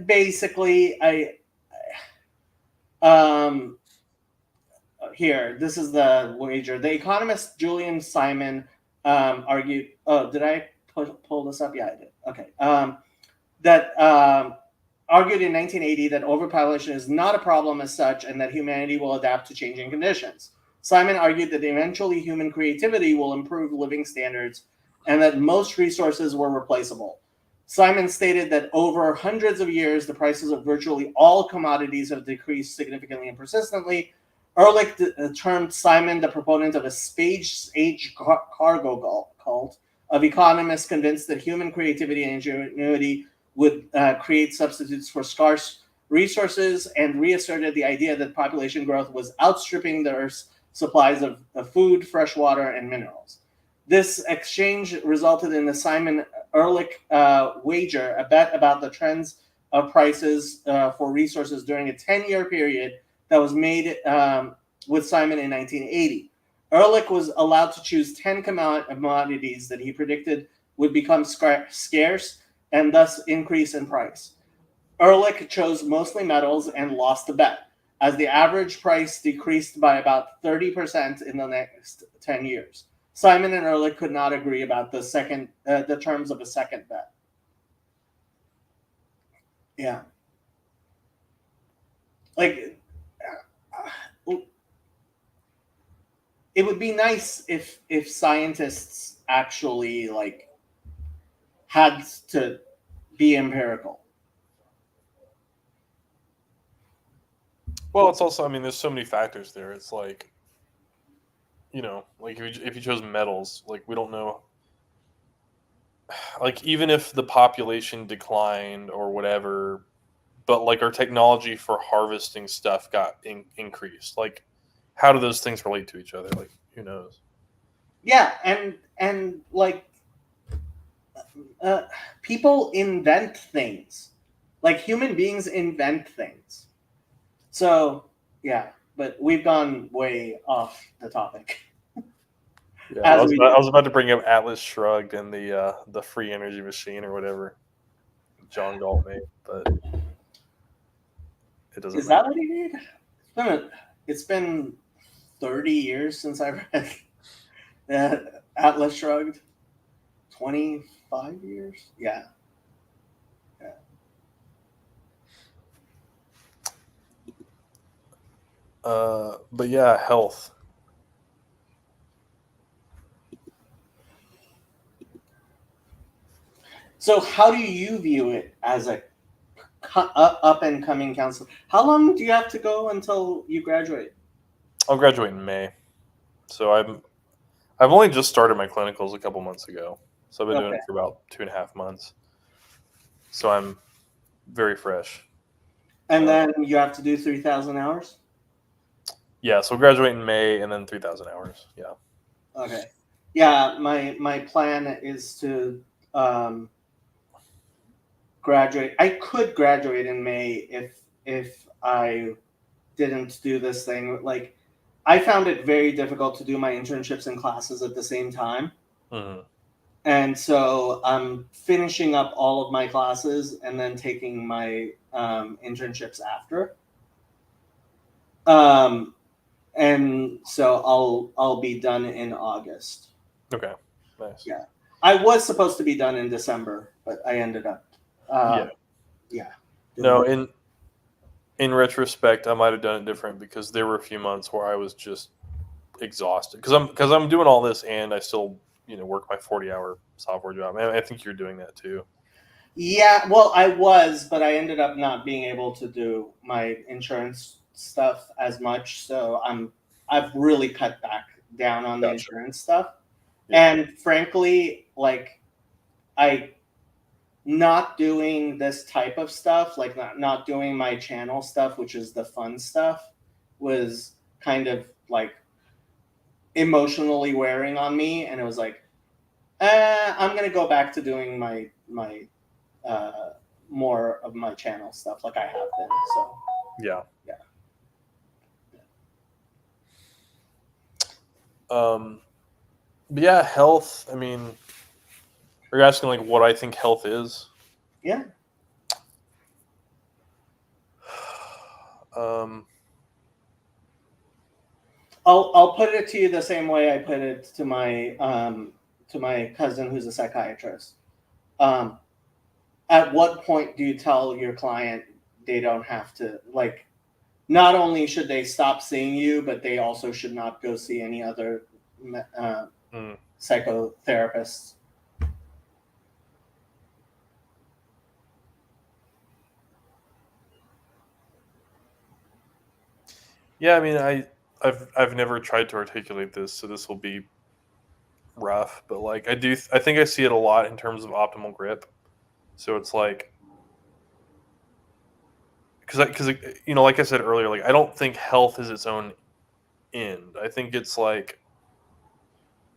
Basically, here, this is the wager. The economist Julian Simon argued. Oh, did I pull this up? Yeah, I did. Okay. That argued in 1980 that overpopulation is not a problem as such, and that humanity will adapt to changing conditions. Simon argued that eventually human creativity will improve living standards, and that most resources were replaceable. Simon stated that over hundreds of years, the prices of virtually all commodities have decreased significantly and persistently. Ehrlich termed Simon the proponent of a space-age cargo cult of economists convinced that human creativity and ingenuity would create substitutes for scarce resources, and reasserted the idea that population growth was outstripping the Earth's supplies of food, fresh water, and minerals. This exchange resulted in the Simon-Ehrlich wager, a bet about the trends of prices for resources during a 10-year period that was made with Simon in 1980. Ehrlich was allowed to choose 10 commodities that he predicted would become scarce and thus increase in price. Ehrlich chose mostly metals and lost the bet, as the average price decreased by about 30% in the next 10 years. Simon and Ehrlich could not agree about the terms of a second bet. Yeah. Like, it would be nice if scientists actually like had to be empirical. Well, it's also, I mean, there's so many factors there. It's like, you know, like if you chose metals, like we don't know, like even if the population declined or whatever, but like our technology for harvesting stuff got increased. Like, how do those things relate to each other? Like, who knows? Yeah, and like people invent things. Like human beings invent things. So yeah, but we've gone way off the topic. Yeah, I was about to bring up Atlas Shrugged and the free energy machine or whatever John Galt made, but it doesn't. Is that what he made? It's been 30 years since I read Atlas Shrugged. 25 years? Yeah. But yeah, health. So how do you view it as a up and coming counselor? How long do you have to go until you graduate? I'll graduate in May, so I've only just started my clinicals a couple months ago, so I've been doing Okay. it for about 2.5 months. So I'm very fresh. And then you have to do 3,000 hours? Yeah, so graduate in May and then 3,000 hours. Yeah. Okay. Yeah, my plan is to graduate. I could graduate in May if I didn't do this thing. Like, I found it very difficult to do my internships and classes at the same time. hmm And so I'm finishing up all of my classes and then taking my internships after. And so I'll be done in August. Okay. Nice. Yeah. I was supposed to be done in December, but I ended up yeah. No, in retrospect, I might have done it different because there were a few months where I was just exhausted because I'm doing all this and I still work my 40-hour software job. And I think you're doing that too. Yeah, well, I was, but I ended up not being able to do my insurance stuff as much. So I've really cut back down on the Gotcha. insurance stuff. Yeah. And frankly, like I not doing this type of stuff, like not doing my channel stuff, which is the fun stuff, was kind of like emotionally wearing on me, and it was like, I'm gonna go back to doing my more of my channel stuff like I have been. So Yeah. yeah. But yeah, health. I mean, are you asking like what I think health is? Yeah. I'll put it to you the same way I put it to my cousin who's a psychiatrist. At what point do you tell your client they don't have to, like, not only should they stop seeing you, but they also should not go see any other psychotherapists? Yeah, I mean, I've never tried to articulate this, so this will be rough. But like, I think I see it a lot in terms of optimal grip. So it's like, because like I said earlier, like I don't think health is its own end. I think it's like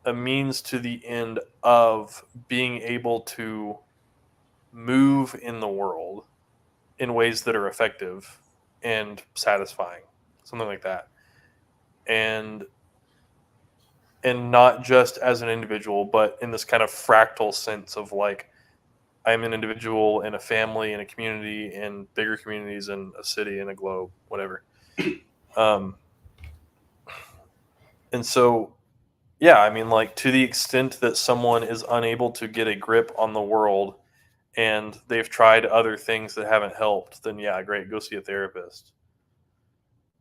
a means to the end of being able to move in the world in ways that are effective and satisfying, something like that. And not just as an individual, but in this kind of fractal sense of like I'm an individual in a family, in a community, in bigger communities, in a city, in a globe, whatever. And so, yeah, I mean, like to the extent that someone is unable to get a grip on the world and they've tried other things that haven't helped, then yeah, great, go see a therapist.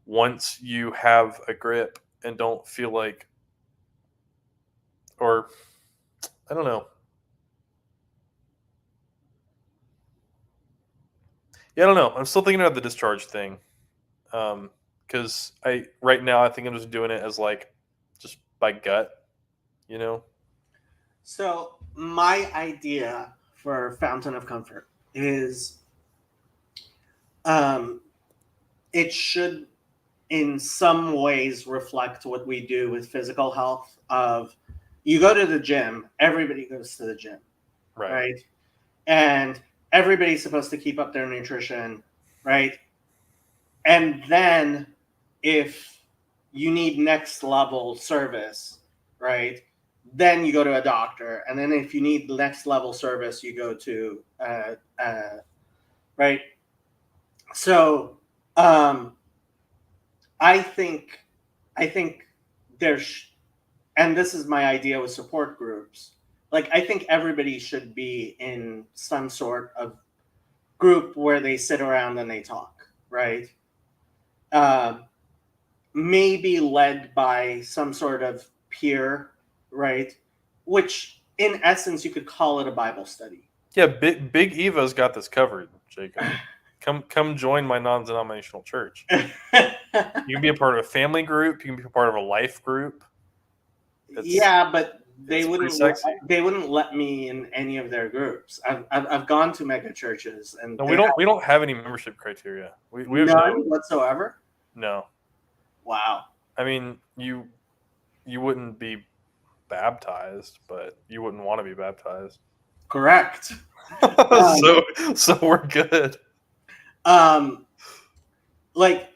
Once you have a grip and don't feel like, or I don't know. Yeah, I don't know. I'm still thinking about the discharge thing. Because right now I think I'm just doing it as like just by gut, you know. So my idea for Fountain of Comfort is it should in some ways reflect what we do with physical health. Of you go to the gym, everybody goes to the gym, right? And everybody's supposed to keep up their nutrition, right? And then if you need next level service, right, then you go to a doctor. And then if you need the next level service, you go to right. So I think there's, and this is my idea with support groups. Like, I think everybody should be in some sort of group where they sit around and they talk, right? Maybe led by some sort of peer, right? Which, in essence, you could call it a Bible study. Yeah, Big Eva's got this covered, Jacob. Come join my non-denominational church. You can be a part of a family group. You can be a part of a life group. Yeah, but it's pretty sexy. they wouldn't let me in any of their groups. I've gone to mega churches, and No, we don't have any membership criteria. We have none whatsoever. No. Wow. I mean, you wouldn't be baptized, but you wouldn't want to be baptized. Correct. So we're good. Like,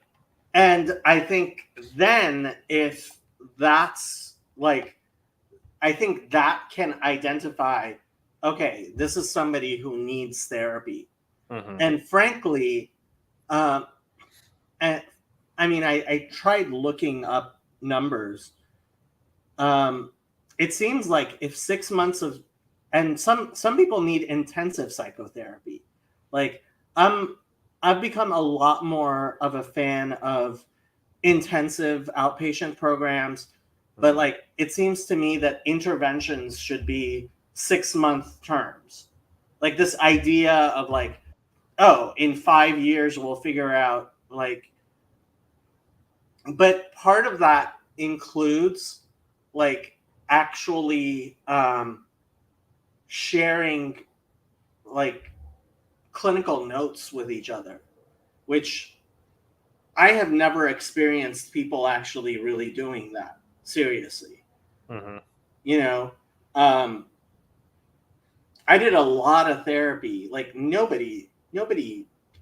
and I think then if that's like, I think that can identify, okay, this is somebody who needs therapy. Mm-hmm. And frankly, and I mean, I tried looking up numbers. It seems like if 6 months of, and some people need intensive psychotherapy. Like, I've become a lot more of a fan of intensive outpatient programs, but like, it seems to me that interventions should be 6-month terms. Like this idea of like, oh, in 5 years we'll figure out like, but part of that includes like actually sharing like clinical notes with each other, which I have never experienced people actually really doing that seriously. Mm-hmm. You know, I did a lot of therapy. Like nobody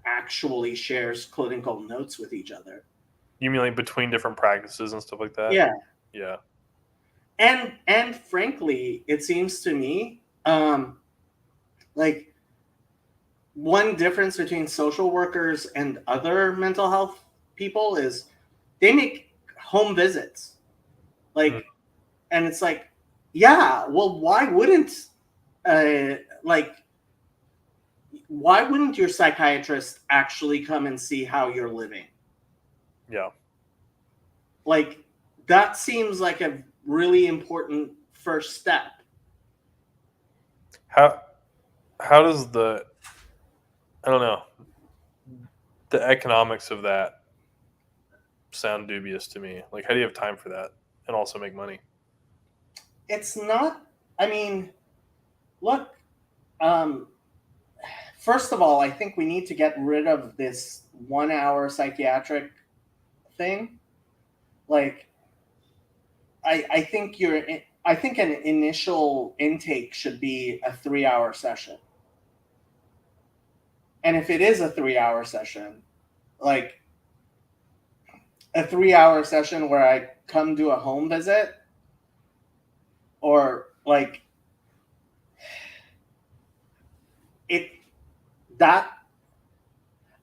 actually shares clinical notes with each other. You mean like between different practices and stuff like that? Yeah. Yeah. And frankly, it seems to me like one difference between social workers and other mental health people is they make home visits. Like, and it's like, yeah, well, why wouldn't your psychiatrist actually come and see how you're living? Yeah. Like, that seems like a really important first step. How does I don't know, the economics of that sound dubious to me? Like, how do you have time for that and also make money? It's not, I mean, look, first of all, I think we need to get rid of this 1 hour psychiatric thing. Like, I think an initial intake should be a 3-hour session. And if it is a 3-hour session, like a 3-hour session where I come do a home visit, or like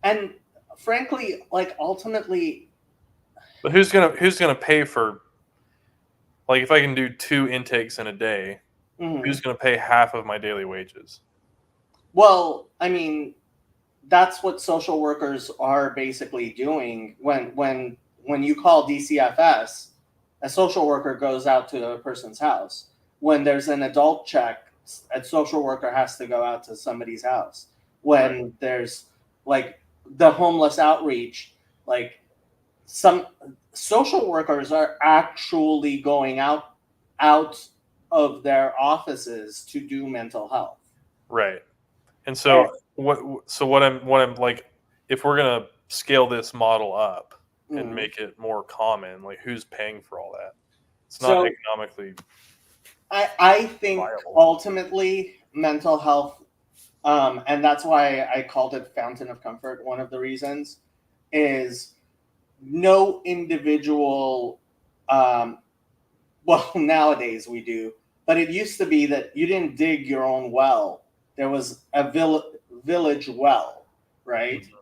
and frankly, like ultimately, but who's gonna pay for, like, if I can do 2 intakes in a day, who's gonna pay half of my daily wages? Well, I mean, that's what social workers are basically doing when you call DCFS. A social worker goes out to a person's house. When there's an adult check, a social worker has to go out to somebody's house. When there's like the homeless outreach, like some social workers are actually going out of their offices to do mental health. Right. And so what I'm like, if we're gonna scale this model up and make it more common, like, who's paying for all that? It's not economically. I think viable. Ultimately mental health, and that's why I called it Fountain of Comfort. One of the reasons is no individual, well, nowadays we do, but it used to be that you didn't dig your own well. There was a village well, right? Mm-hmm.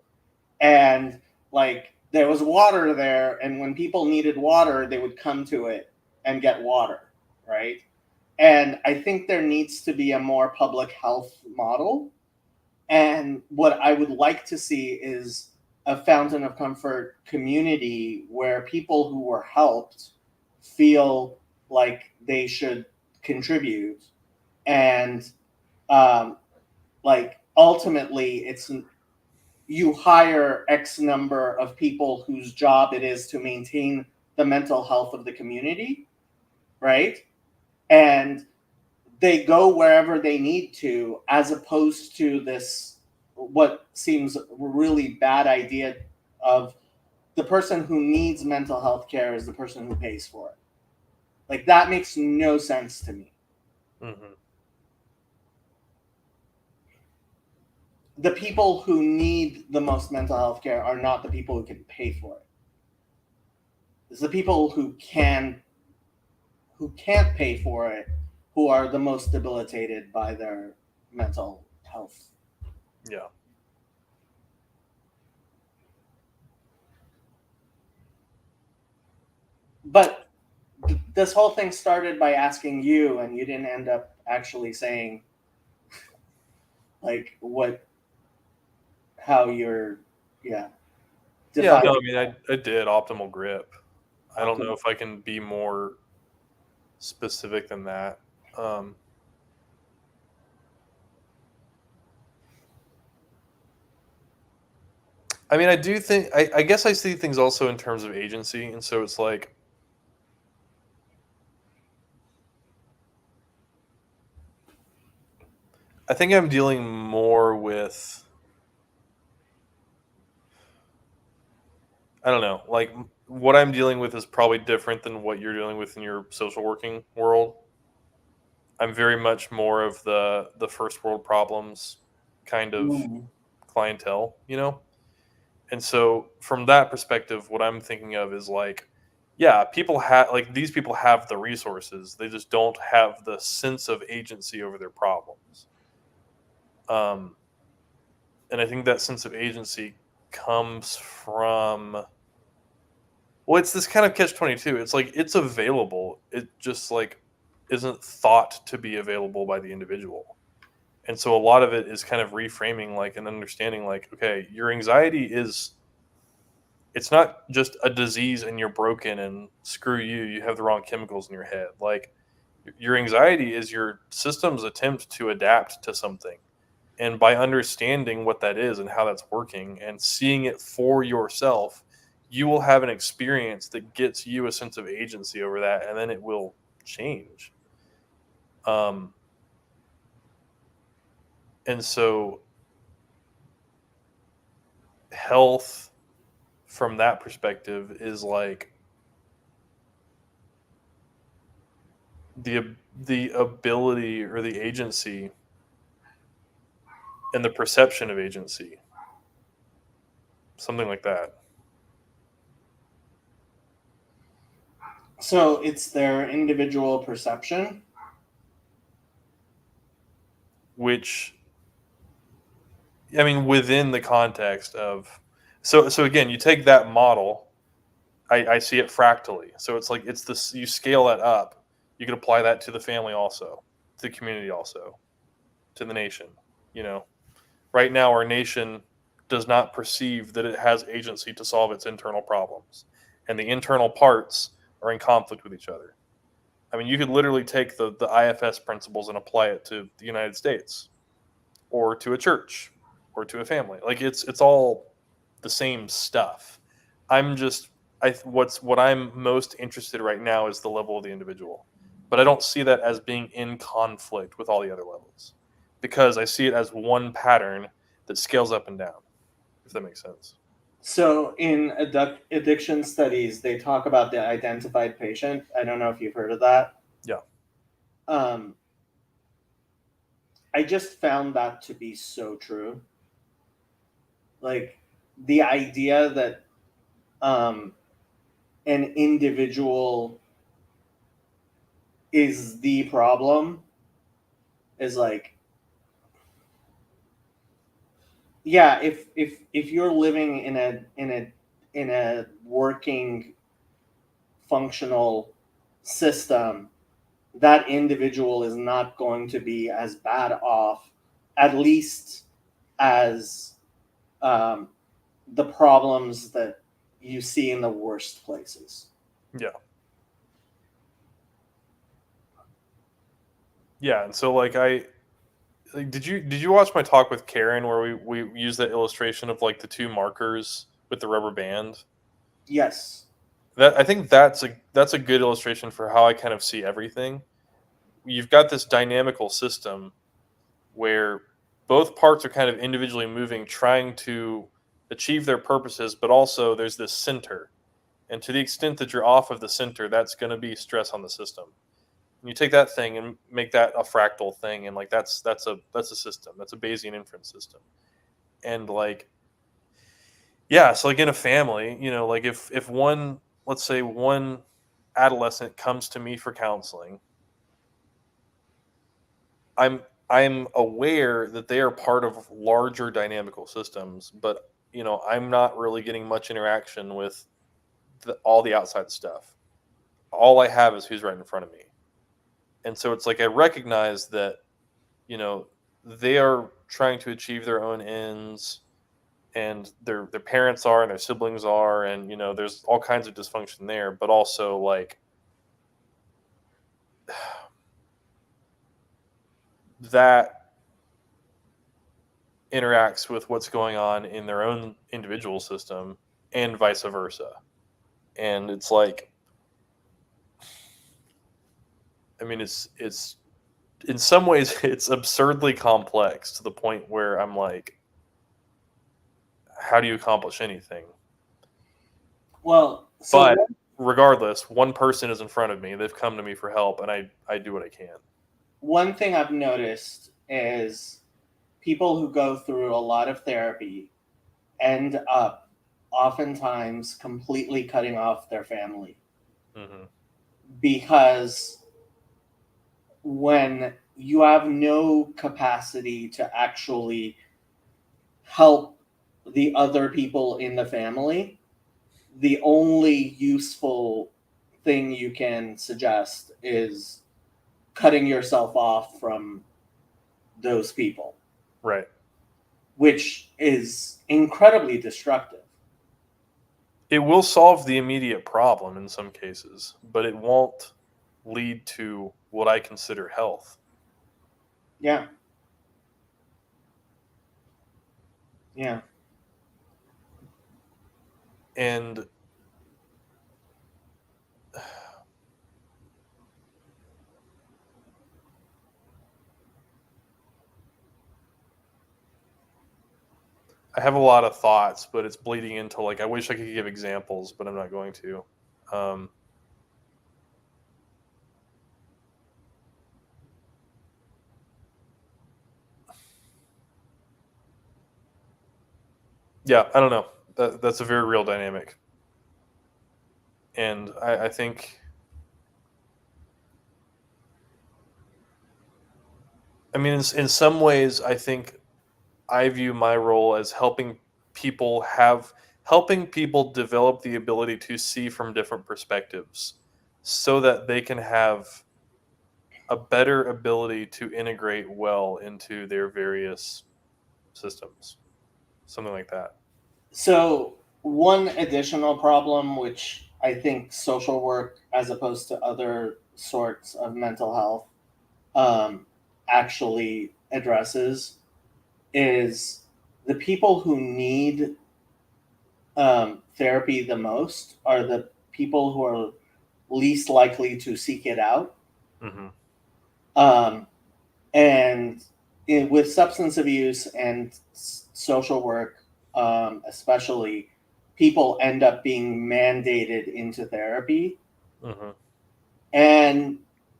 And like there was water there, and when people needed water, they would come to it and get water, right? And I think there needs to be a more public health model. And what I would like to see is a Fountain of Comfort community where people who were helped feel like they should contribute, and like ultimately it's you hire X number of people whose job it is to maintain the mental health of the community, right? And they go wherever they need to, as opposed to this, what seems really bad idea of the person who needs mental health care is the person who pays for it. Like, that makes no sense to me. Mm-hmm. The people who need the most mental health care are not the people who can pay for it. It's the people who can't pay for it who are the most debilitated by their mental health. Yeah. But this whole thing started by asking you, and you didn't end up actually saying like how you're, yeah. Yeah, define- no, I mean, I did optimal grip. I don't know if I can be more specific than that. I mean, I do think, I guess I see things also in terms of agency. And so it's like, I think I'm dealing more with, I don't know, like what I'm dealing with is probably different than what you're dealing with in your social working world. I'm very much more of the first world problems kind of Mm. clientele, you know? And so from that perspective, what I'm thinking of is like, yeah, people have, like, these people have the resources. They just don't have the sense of agency over their problems. And I think that sense of agency comes from, well, it's this kind of catch-22. It's like it's available. It just like isn't thought to be available by the individual. And so a lot of it is kind of reframing, like, and understanding like, okay, your anxiety is, it's not just a disease and you're broken and screw you, you have the wrong chemicals in your head. Like, your anxiety is your system's attempt to adapt to something. And by understanding what that is and how that's working and seeing it for yourself, you will have an experience that gets you a sense of agency over that, and then it will change. And so health from that perspective is like the ability or the agency and the perception of agency, something like that. So it's their individual perception. Which, I mean, within the context of, so again, you take that model, I see it fractally. So it's like, it's this, you scale that up, you can apply that to the family also, to the community also, to the nation. You know, right now our nation does not perceive that it has agency to solve its internal problems, and the internal parts are in conflict with each other. I mean, you could literally take the IFS principles and apply it to the United States, or to a church, or to a family. Like, it's all the same stuff. I'm just, what I'm most interested right now is the level of the individual, but I don't see that as being in conflict with all the other levels, because I see it as one pattern that scales up and down, if that makes sense. So in addiction studies, they talk about the identified patient. I don't know if you've heard of that. Yeah. I just found that to be so true. Like, the idea that an individual is the problem is like, yeah, if you're living in a working functional system, that individual is not going to be as bad off, at least as the problems that you see in the worst places. Yeah. Yeah. And so, like, like, did you watch my talk with Karen where we used that illustration of like the two markers with the rubber band? Yes. I think that's a good illustration for how I kind of see everything. You've got this dynamical system where both parts are kind of individually moving, trying to achieve their purposes, but also there's this center. And to the extent that you're off of the center, that's going to be stress on the system. And you take that thing and make that a fractal thing, and like that's a system. That's a Bayesian inference system. And like, yeah, so like in a family, like if one, let's say one adolescent comes to me for counseling, I'm aware that they are part of larger dynamical systems, but I'm not really getting much interaction with all the outside stuff. All I have is who's right in front of me. And so it's like I recognize that, they are trying to achieve their own ends, and their parents are, and their siblings are, and there's all kinds of dysfunction there, but also like that interacts with what's going on in their own individual system and vice versa. And it's like, I mean, it's in some ways it's absurdly complex to the point where I'm like, how do you accomplish anything? Well, But regardless, one person is in front of me. They've come to me for help, and I do what I can. one thing I've noticed is people who go through a lot of therapy end up oftentimes completely cutting off their family. Mm-hmm. Because when you have no capacity to actually help the other people in the family, the only useful thing you can suggest is cutting yourself off from those people, Right. which is incredibly destructive. It will solve the immediate problem in some cases, but it won't lead to what I consider health. Yeah. Yeah. And I have a lot of thoughts, but it's bleeding into like, I wish I could give examples, but I'm not going to. Yeah, I don't know. That's a very real dynamic. And I think, I mean, in some ways, I think I view my role as helping people develop the ability to see from different perspectives so that they can have a better ability to integrate well into their various systems. Something like that. So, one additional problem, which I think social work, as opposed to other sorts of mental health, actually addresses, is the people who need therapy the most are the people who are least likely to seek it out. Mm-hmm. And with substance abuse and social work, especially, people end up being mandated into therapy. Mm-hmm. And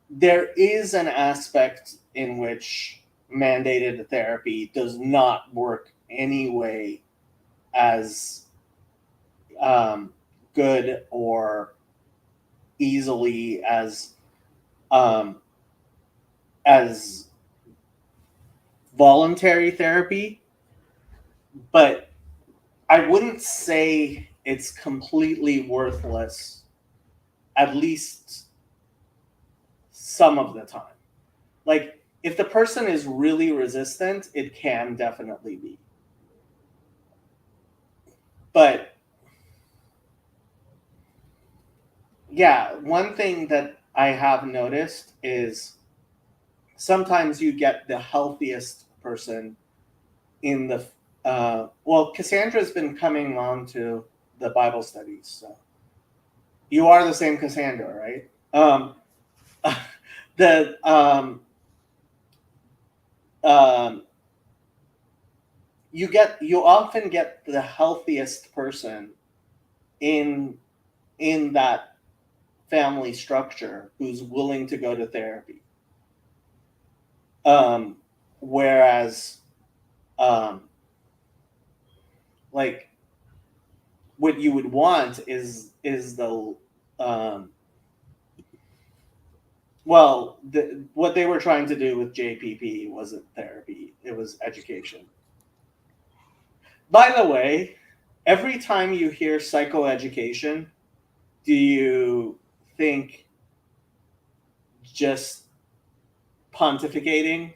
there is an aspect in which mandated therapy does not work anyway as good or easily as voluntary therapy, but I wouldn't say it's completely worthless, at least some of the time. Like, if the person is really resistant, it can definitely be. But yeah, one thing that I have noticed is sometimes you get the healthiest person in the well, Cassandra's been coming on to the Bible studies, so you are the same Cassandra, right? The um, you often get the healthiest person in that family structure who's willing to go to therapy. Whereas like what you would want is the what they were trying to do with JPP wasn't therapy, it was education. By the way, every time you hear psychoeducation, do you think just pontificating?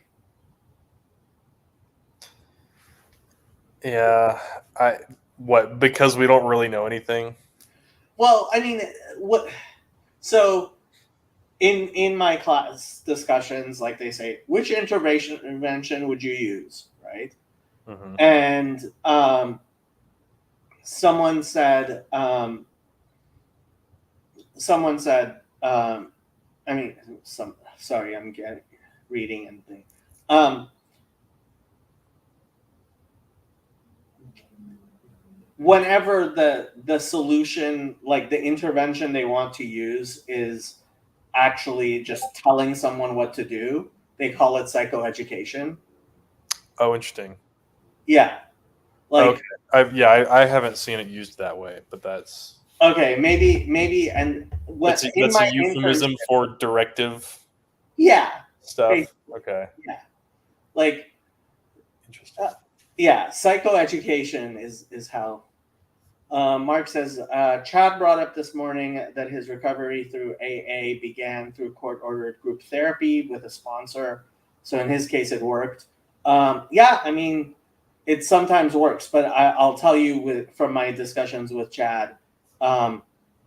Yeah, because we don't really know anything. Well, I mean, what? So, in my class discussions, like they say, which intervention would you use, right? Mm-hmm. And someone said, I mean, sorry, I'm reading and thing. Whenever the solution, like the intervention they want to use, is actually just telling someone what to do, they call it psychoeducation. Oh, interesting. Yeah, like okay. I haven't seen it used that way, but that's okay. Maybe, and that's a euphemism for directive. Yeah. Stuff. Basically. Okay. Yeah. Like. Interesting. Yeah, psychoeducation is how. Mark says, Chad brought up this morning that his recovery through AA began through court-ordered group therapy with a sponsor. So in his case, it worked. Yeah, I mean, it sometimes works, but I'll tell you from my discussions with Chad,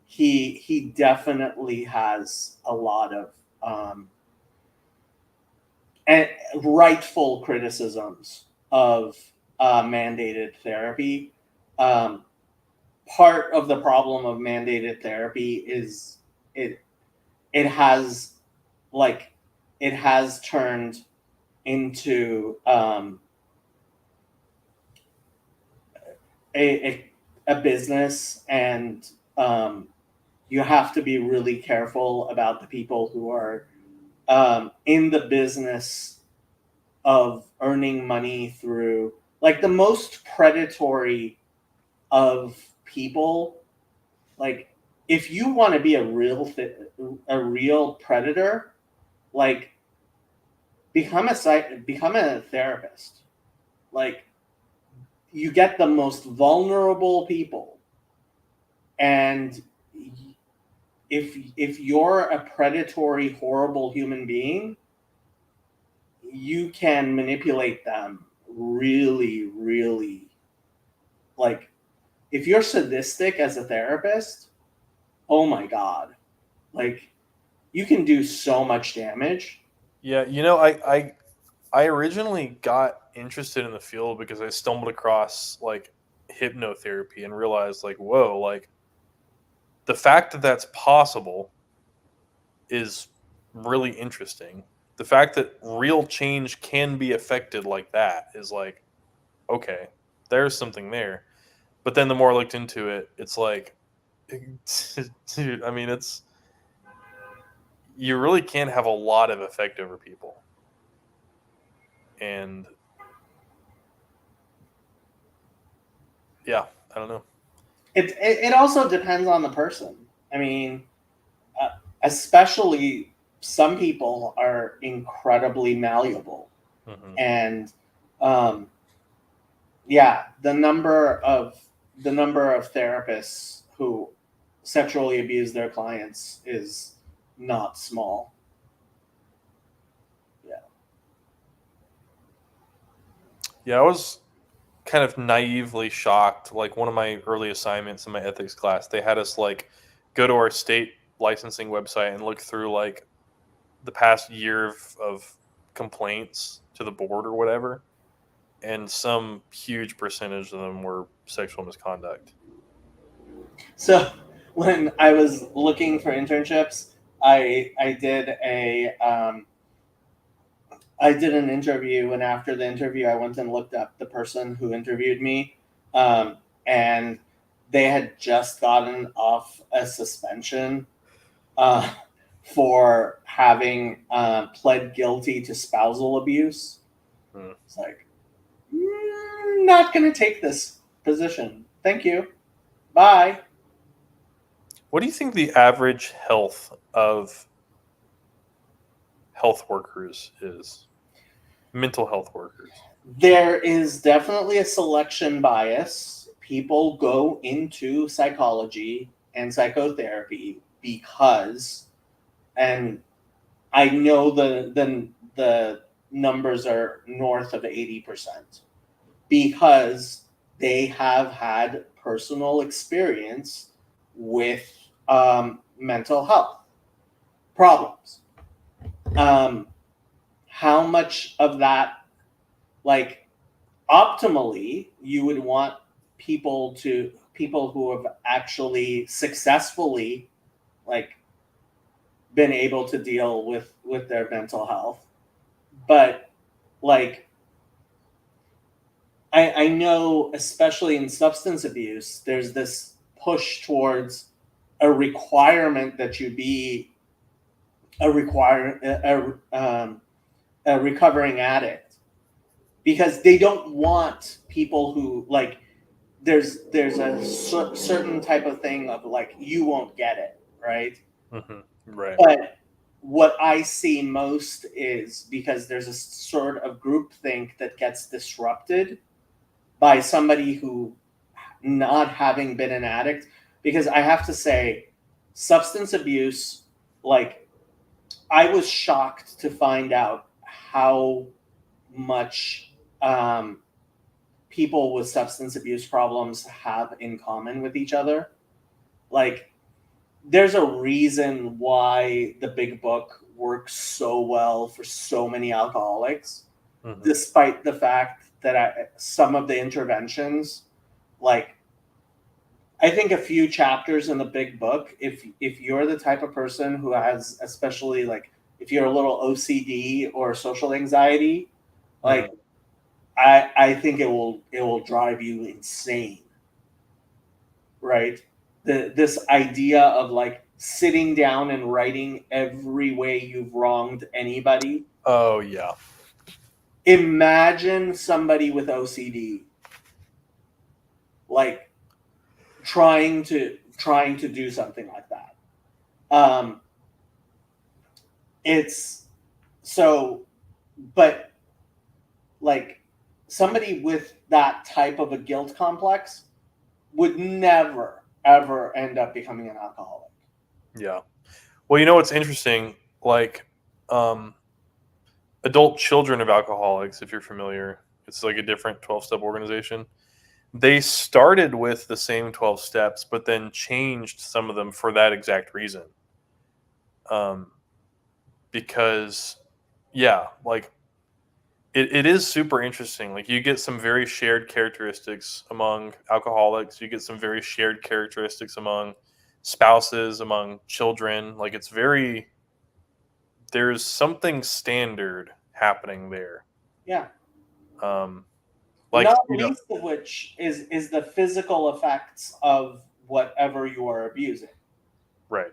he definitely has a lot of and rightful criticisms of mandated therapy. Part of the problem of mandated therapy is it has turned into a business, and you have to be really careful about the people who are in the business of earning money through, like, the most predatory of people. Like, if you want to be a real predator, like, become a therapist. Like, you get the most vulnerable people, and if you're a predatory, horrible human being, you can manipulate them really, really. Like, if you're sadistic as a therapist, oh my God, like, you can do so much damage. Yeah, I originally got interested in the field because I stumbled across like hypnotherapy and realized, like, whoa, like the fact that that's possible is really interesting. The fact that real change can be affected like that is like, okay, there's something there. But then the more I looked into it, it's like, dude, I mean, you really can have a lot of effect over people. And yeah, I don't know. It also depends on the person. I mean, especially some people are incredibly malleable, and yeah, the number of therapists who sexually abuse their clients is not small. Yeah, I was kind of naively shocked. Like, one of my early assignments in my ethics class, they had us like go to our state licensing website and look through like the past year of complaints to the board or whatever. and some huge percentage of them were sexual misconduct. So when I was looking for internships, I did I did an interview, and after the interview, I went and looked up the person who interviewed me, and they had just gotten off a suspension uh, for having pled guilty to spousal abuse. It's like, not going to take this position. Thank you. Bye. What do you think the average health of health workers is? Mental health workers. There is definitely a selection bias. People go into psychology and psychotherapy because, and I know the numbers are north of 80%, because they have had personal experience with mental health problems. How much of that, like, optimally, you would want people who have actually successfully, like, been able to deal with their mental health. But, like, I know, especially in substance abuse, there's this push towards a requirement that you be a recovering addict, because they don't want people who, like, there's a certain type of thing of, like, you won't get it, right? Mm-hmm. Right. But what I see most is because there's a sort of groupthink that gets disrupted by somebody who, not having been an addict. Because I have to say, substance abuse, like, I was shocked to find out how much people with substance abuse problems have in common with each other. Like, there's a reason why the Big Book works so well for so many alcoholics, despite the fact that some of the interventions, like, I think a few chapters in the Big Book, if you're the type of person who has, especially, like, if you're a little OCD or social anxiety, like, I think it will drive you insane, right? This idea of, like, sitting down and writing every way you've wronged anybody. Oh yeah. Imagine somebody with OCD, like, trying to do something like that. It's so, but, like, somebody with that type of a guilt complex would never ever end up becoming an alcoholic. Yeah. Well, you know what's interesting? Like, Adult Children of Alcoholics, if you're familiar, it's like a different 12-step organization. They started with the same 12 steps, but then changed some of them for that exact reason. Because, yeah, like, it is super interesting. Like, you get some very shared characteristics among alcoholics. You get some very shared characteristics among spouses, among children. Like, it's very, there's something standard happening there. Yeah. Like, not you know, least of which is the physical effects of whatever you are abusing. right.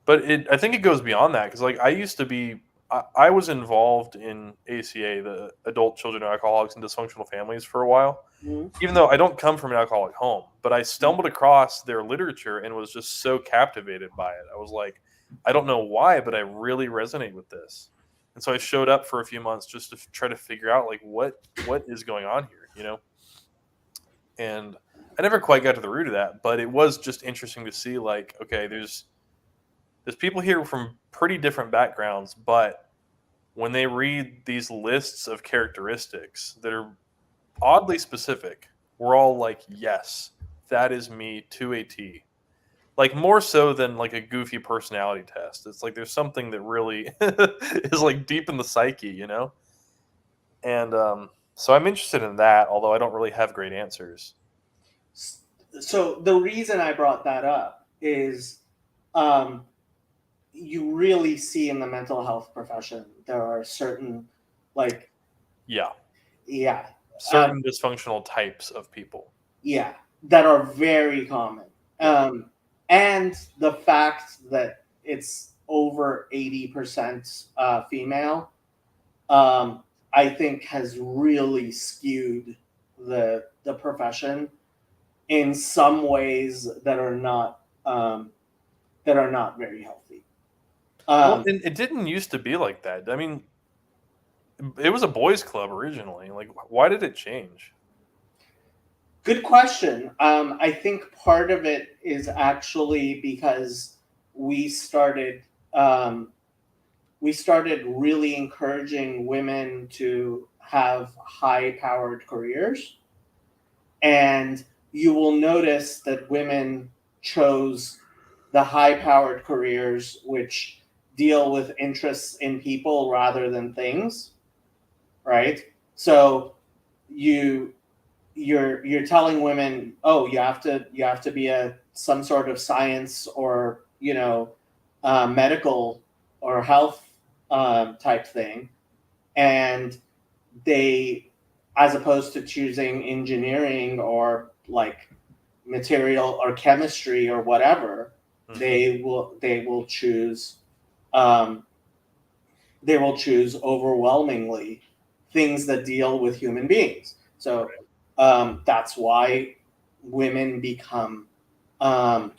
But I think it goes beyond that, because, like, I was involved in ACA, the Adult Children of Alcoholics and Dysfunctional Families, for a while. Mm-hmm. Even though I don't come from an alcoholic home, but I stumbled across their literature and was just so captivated by it. I was like, I don't know why, but I really resonate with this. And so I showed up for a few months just to try to figure out, like, what is going on here, you know? And I never quite got to the root of that, but it was just interesting to see, like, okay, there's people here from pretty different backgrounds, but when they read these lists of characteristics that are oddly specific, we're all like, yes, that is me to a T. Like, more so than, like, a goofy personality test. It's like there's something that really is, like, deep in the psyche, you know? And So I'm interested in that, although I don't really have great answers. So the reason I brought that up is um, you really see in the mental health profession there are certain like Yeah, yeah certain dysfunctional types of people. yeah that are very common. And the fact that it's over 80% female, I think has really skewed the profession in some ways that are not very healthy. Well, and it didn't used to be like that. I mean, it was a boys' club originally. Like, why did it change? Good question. I think part of it is actually because we started um, we started really encouraging women to have high-powered careers, and you will notice that women chose the high-powered careers which deal with interests in people rather than things, right? So you you're telling women, oh, you have to be a some sort of science or medical or health type thing, and they, as opposed to choosing engineering or like material or chemistry or whatever, they will choose um, they will choose overwhelmingly things that deal with human beings. So that's why women become um,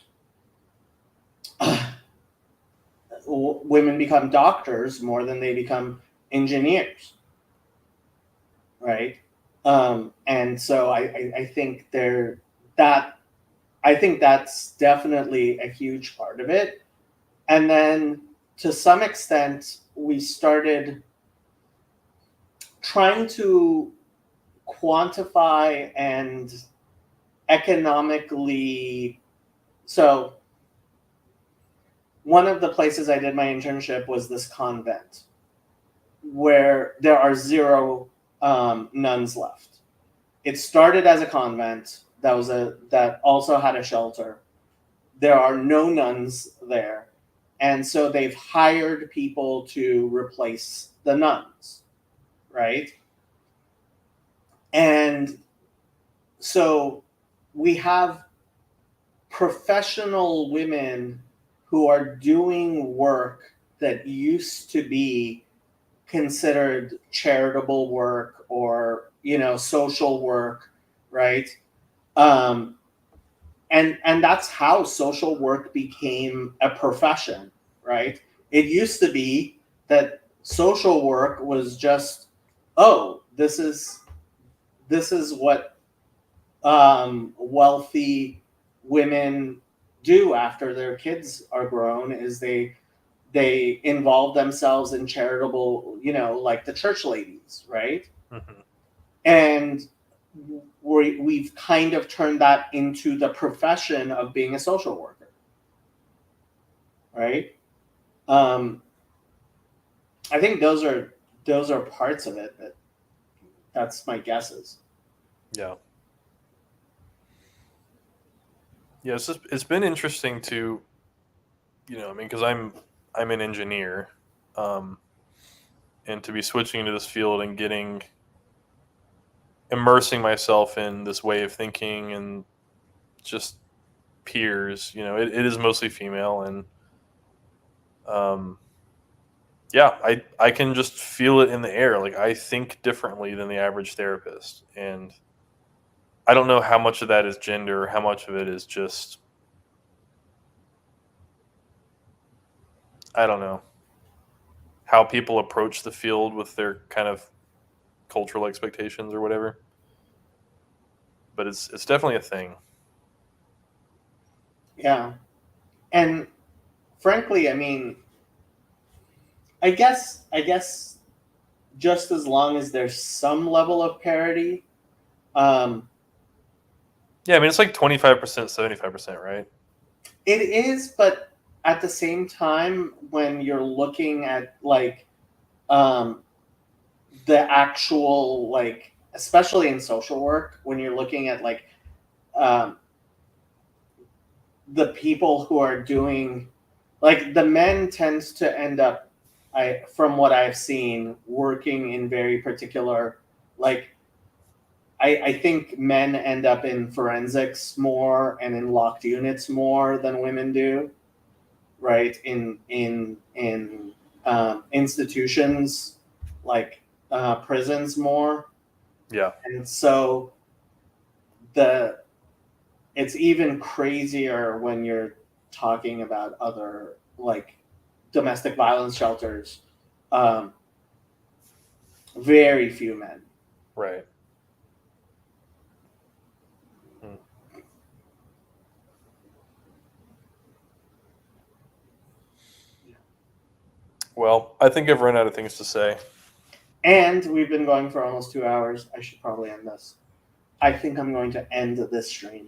women become doctors more than they become engineers, right? And so I think that I think that's definitely a huge part of it. And then to some extent, we started trying to quantify and economically. So one of the places I did my internship was this convent where there are zero nuns left. It started as a convent that also had a shelter. There are no nuns there, and so they've hired people to replace the nuns, right? And so we have professional women who are doing work that used to be considered charitable work or social work, right? um, and that's how social work became a profession, right? It used to be that social work was just, oh, this is what wealthy women do after their kids are grown, is they involve themselves in charitable, like the church ladies, right? Mm-hmm. And we've kind of turned that into the profession of being a social worker, right? um, I think those are parts of it that's my guesses. Yeah. Yeah, it's been interesting to, I mean, because I'm an engineer, um, and to be switching into this field and immersing myself in this way of thinking and just peers, it is mostly female, and um, yeah, I can just feel it in the air. Like, I think differently than the average therapist, and I don't know how much of that is gender, or how much of it is just, I don't know, how people approach the field with their kind of cultural expectations or whatever. But it's definitely a thing. Yeah, and frankly, I mean, I guess just as long as there's some level of parity. um, Yeah, I mean, it's like 25%, 75%, right? it is, but at the same time, when you're looking at like um, the actual like especially in social work, when you're looking at like um, the people who are doing, like the men tends to end up, from what I've seen, working in very particular, like I think men end up in forensics more and in locked units more than women do, right? In institutions like prisons more, Yeah. and so the it's even crazier when you're talking about other like domestic violence shelters. Um, very few men. Right. Hmm. Well, I think I've run out of things to say. And we've been going for almost 2 hours. I should probably end this. I think I'm going to end this stream.